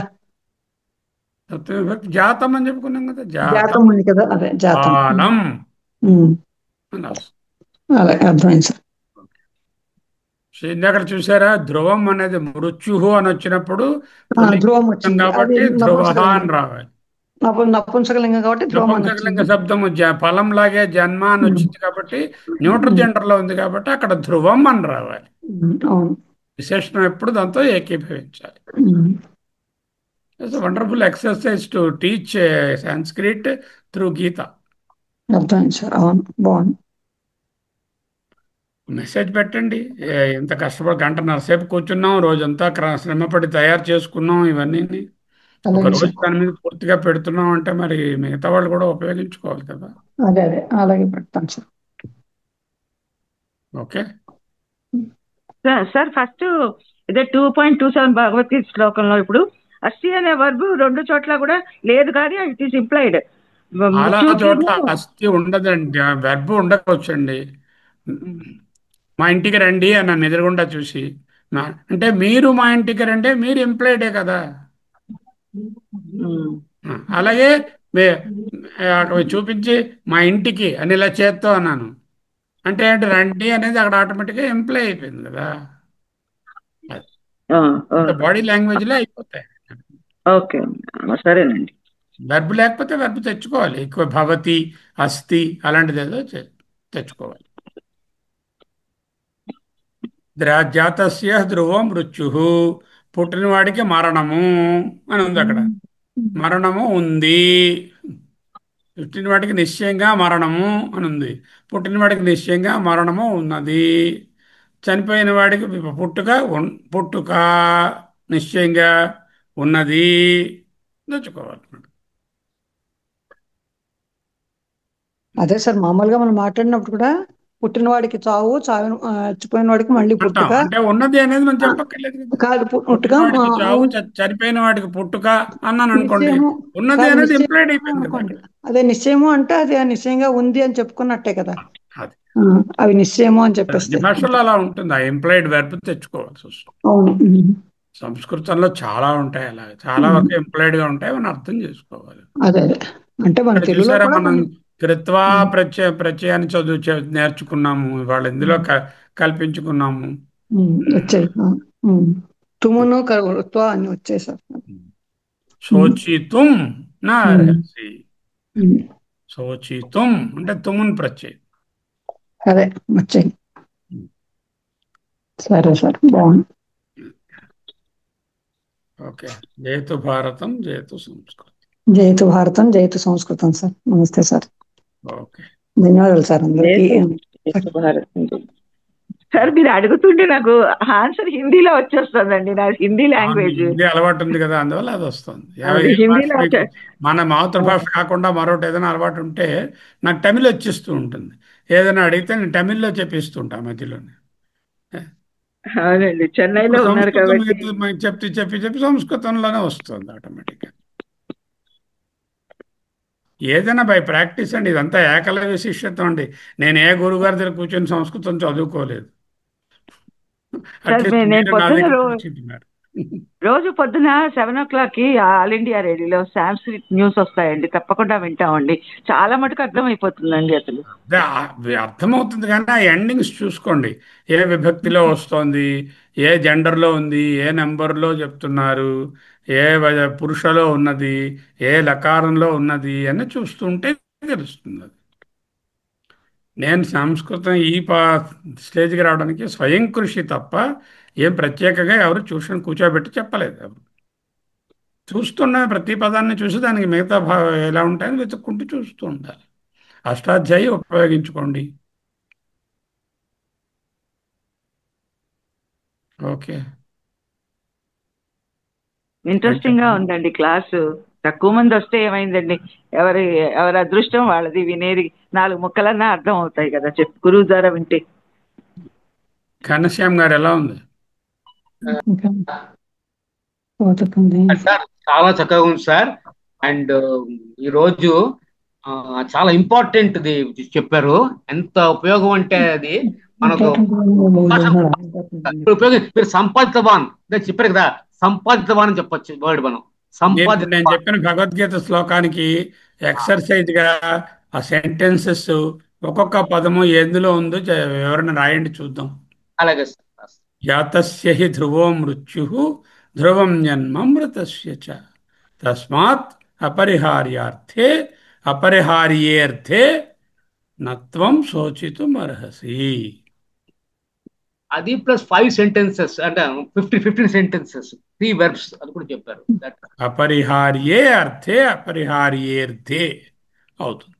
సప్తమి విభక్తి జాతం అని చెప్పుకున్నాం కదా. జాతం జాతం ఉంది కదా, అదే జాతం. బాలం ఉమ్, అని వస్తుంది. అలాగే అర్థమైంది సార్. సో ఇందాక చూసారా, ధ్రువం అనేది మృత్యుహు అని వచ్చినప్పుడు పుల్లింగం ధ్రువం వచ్చింది, అది కాబట్టి ధ్రువ నపుంసకలింగం. అని రావాలి. నపుంసకలింగం కాబట్టి ధ్రువం అని నపుంసకలింగ వచ్చింది. శబ్దము ఫలం లాగే జన్మ అని ఉమ్, వచ్చింది కాబట్టి న్యూట్రల్ ఉమ్, జెండర్ లో ఉంది కాబట్టి అక్కడ ధ్రువం అని రావాలి. అవును. విశేషణం ఎప్పుడు దాంతో ఏకీభవించాలి. Um, it's wonderful exercise to teach Sanskrit through Gita. అర్థమైంది సార్. అవును, బాగుంది. మెసేజ్ పెట్టండి. ఎంత కష్టపడి గంటన్నర సేపు కూర్చున్నాం, రోజంతా శ్రమపడి తయారు చేసుకున్నాం ఇవన్నీ. ఒక అలాగే రోజు సార్. దాని మీద పూర్తిగా పెడుతున్నాం అంటే మరి మిగతా వాళ్ళు కూడా ఉపయోగించుకోవాలి కదా. అదే అదే అలాగే పెడతాను సార్. ఓకే. సార్ ఫస్ట్ ఇదే 2.27 భగవద్గీత శ్లోకంలో ఇప్పుడు అస్థి అనే వర్బ్ రెండు చోట్ల కూడా లేదు, కానీ ఇట్ ఈస్ ఇంప్లైడ్. చాలా చోట్ల అస్థి ఉండదండి, వెర్బ్ ఉండవచ్చండి. మా ఇంటికి రండి అని నన్ను ఎదురుగుండా చూసి అంటే మీరు మా ఇంటికి రండి, మీరు ఎంప్లాయిడే కదా. అలాగే అక్కడ చూపించి మా ఇంటికి అని ఇలా చేత్తో అన్నాను అంటే ఏంటి? రండి అనేది అక్కడ ఆటోమేటిక్గా ఎంప్లాయ్ అయిపోయింది కదా. బాడీ లాంగ్వేజ్లో అయిపోతాయి. ఓకే, సరేనండి. వెర్బ్ లేకపోతే వెర్బ్ తెచ్చుకోవాలి. ఎక్కువ భవతి, అస్థి అలాంటిది ఏదో తెచ్చుకోవాలి. జాతస్య ధ్రువం మృత్యు, పుట్టినవాడికి మరణము అని ఉంది అక్కడ. మరణము ఉంది. పుట్టినవాడికి నిశ్చయంగా మరణము అని ఉంది. పుట్టినవాడికి నిశ్చయంగా మరణము ఉన్నది. చనిపోయిన వాడికి పుట్టుక పుట్టుక నిశ్చయంగా ఉన్నది తెచ్చుకోవాలి. అదే సార్, మామూలుగా మనం మాట్లాడినప్పుడు కూడా పుట్టిన వాడికి చావు, చచ్చిపోయిన వాడికి మళ్ళీ అంటాం పుట్టుక. అంటే ఉన్నది అనేది మనం చెప్పక్కర్లేదు కదా. కాదు, పుట్టుక పుట్టిన వాడికి చావు, చనిపోయిన వాడికి పుట్టుక అన్నాను అనుకోండి, నిశ్చయము. ఉన్నది కాదు, అనేది ఎంప్లాయిడ్ నిశ్చయము అయిపోయింది కదా అనుకోండి. అక్కడ. అదే నిశ్చయము అంటే అది నిశ్చయంగా ఉంది అని చెప్పుకున్నట్టే కదా. అది అవి నిశ్చయము అని అన్ని చెప్పేస్తే. భాషల్లో అలా ఉంటుంది. ఆ ఎంప్లాయిడ్ వెర్బ్ తెచ్చుకోవాల్సి వస్తుంది. అవును. సంస్కృతంలో చాలా ఉంటాయి అలా, చాలా వరకు ఎంప్లాయిడ్ గా ఉంటాయి, మనం అర్థం చేసుకోవాలి. అదే అదే అంటే మన ఇక్కడ తెలుగులో చూసారా, కూడా మనం కొన్ని కృత్వా ప్రత్యయాన్ని నేర్చుకున్నాము, ఇవాళ ఇందులో కల్పించుకున్నాము. వచ్చాయి. తుమును కరుత్వ అని వచ్చాయి సార్. శోచితుం నా అర్హసి. ఉమ్, శోచితుం అంటే తుమున్ ప్రత్యయం. అదే వచ్చాయి. సరే సార్, బాగుంది. ఓకే. జయతు భారతం, జయతు సంస్కృతం. జయతు భారతం, జయతు సంస్కృతం సార్. నమస్తే సార్. ఓకే, ధన్యవాదాలు సార్ అందరికీ. సార్ మీరు అడుగుతుంటే నాకు ఆన్సర్ హిందీలో వచ్చేస్తుందండి, నా హిందీ లాంగ్వేజ్. హిందీ అలవాటు ఉంది కదా, అందువల్ల అది వస్తుంది. అది ఏ భాష హిందీలో మీకు మన మాతృభాష కాకుండా మరొకటి ఏదైనా అలవాటు ఉంటే నాకు తమిళ్ వచ్చేస్తూ ఉంటుంది. ఏదైనా అడిగితే నేను తమిళ్లో చెప్పిస్తూ ఉంటాను మధ్యలోనే. అవునండి, చెన్నైలో ఇప్పుడు ఉన్నారు సంస్కృతం కాబట్టి. చెప్పి సంస్కృతంలోనే వస్తుంది ఆటోమేటిక్గా. ఏదైనా బై ప్రాక్టీస్ అండి. ఇదంతా ఏకలవ్య శిష్యత్వం అండి. నేను ఏ గురుగారి దగ్గర కూర్చొని సంస్కృతం చదువుకోలేదు. సార్ అట్లీస్ట్ నేను మీరు నా పొద్దున్న దగ్గర కూర్చుంటున్నారు. రోజు పొద్దున 7 o'clockకి ఆల్ ఇండియా రేడియోలో సాంస్క్రిట్ న్యూస్ వస్తాయండి, తప్పకుండా వింటామండి. చాలా మటుకు అర్థమైపోతుందండి అసలు. అర్థమవుతుంది కానీ ఆ ఎండింగ్స్ చూసుకోండి. ఏ విభక్తిలో వస్తోంది, ఏ జెండర్లో ఉంది, ఏ నెంబర్లో చెప్తున్నారు, ఏ పురుషలో ఉన్నది, ఏ లకారంలో ఉన్నది అని చూస్తుంటే తెలుస్తుంది అది. నేను సంస్కృతం ఈ స్టేజ్కి రావడానికి స్వయం కృషి తప్ప ఏం ప్రత్యేకంగా ఎవరు ట్యూషన్ కూర్చోబెట్టి చెప్పలేదు. ఎవరు చూస్తున్న ప్రతి పదాన్ని చూసి దానికి మిగతా ఎలా ఉంటాయని వెతుక్కుంటూ చూస్తూ ఉండాలి. అష్టాధ్యాయి ఉపయోగించుకోండి. ఓకే, ఇంట్రెస్టింగ్ గా ఉందండి క్లాసు. తక్కువ మంది వస్తే ఏమైందండి, ఎవరి ఎవరి అదృష్టం వాళ్ళది. వినేది 4 ముక్కలన్నా అర్థం అవుతాయి కదా గురువు ద్వారా వింటే. ఘనశ్యామ్ గారు ఎలా ఉంది? సార్ చాలా చక్కగా ఉంది సార్. అండ్ ఈ రోజు చాలా ఇంపార్టెంట్ చెప్పారు. ఎంత ఉపయోగం అంటే అది మనకు ఉపయోగం. మీరు సంపాదితవాన్ చెప్పారు కదా, సంపాదితవాన్ అని చెప్పొచ్చు వర్డ్ మనం. నేను చెప్పిన భగవద్గీత శ్లోకానికి ఎక్సర్సైజ్ గా ఆ సెంటెన్సెస్ ఒక్కొక్క పదము ఎందులో ఉందో వివరణ రాయండి చూద్దాం. అలాగే సార్. యాతస్య హి ధ్రువో మృత్యుః ధ్రువం జన్మ మృతస్య చ తస్మాత్ అపరిహార్యార్థే అపరిహార్యేర్థే నత్వం శోచితుం అర్హసి. అది ప్లస్ 5 సెంటెన్సెస్ అంటే 15 సెంటెన్సెస్, 3 వెర్బ్స్ అది కూడా చెప్పారు. అపరిహార్యే అర్థే అపరిహార్యేర్థే అవుతుంది.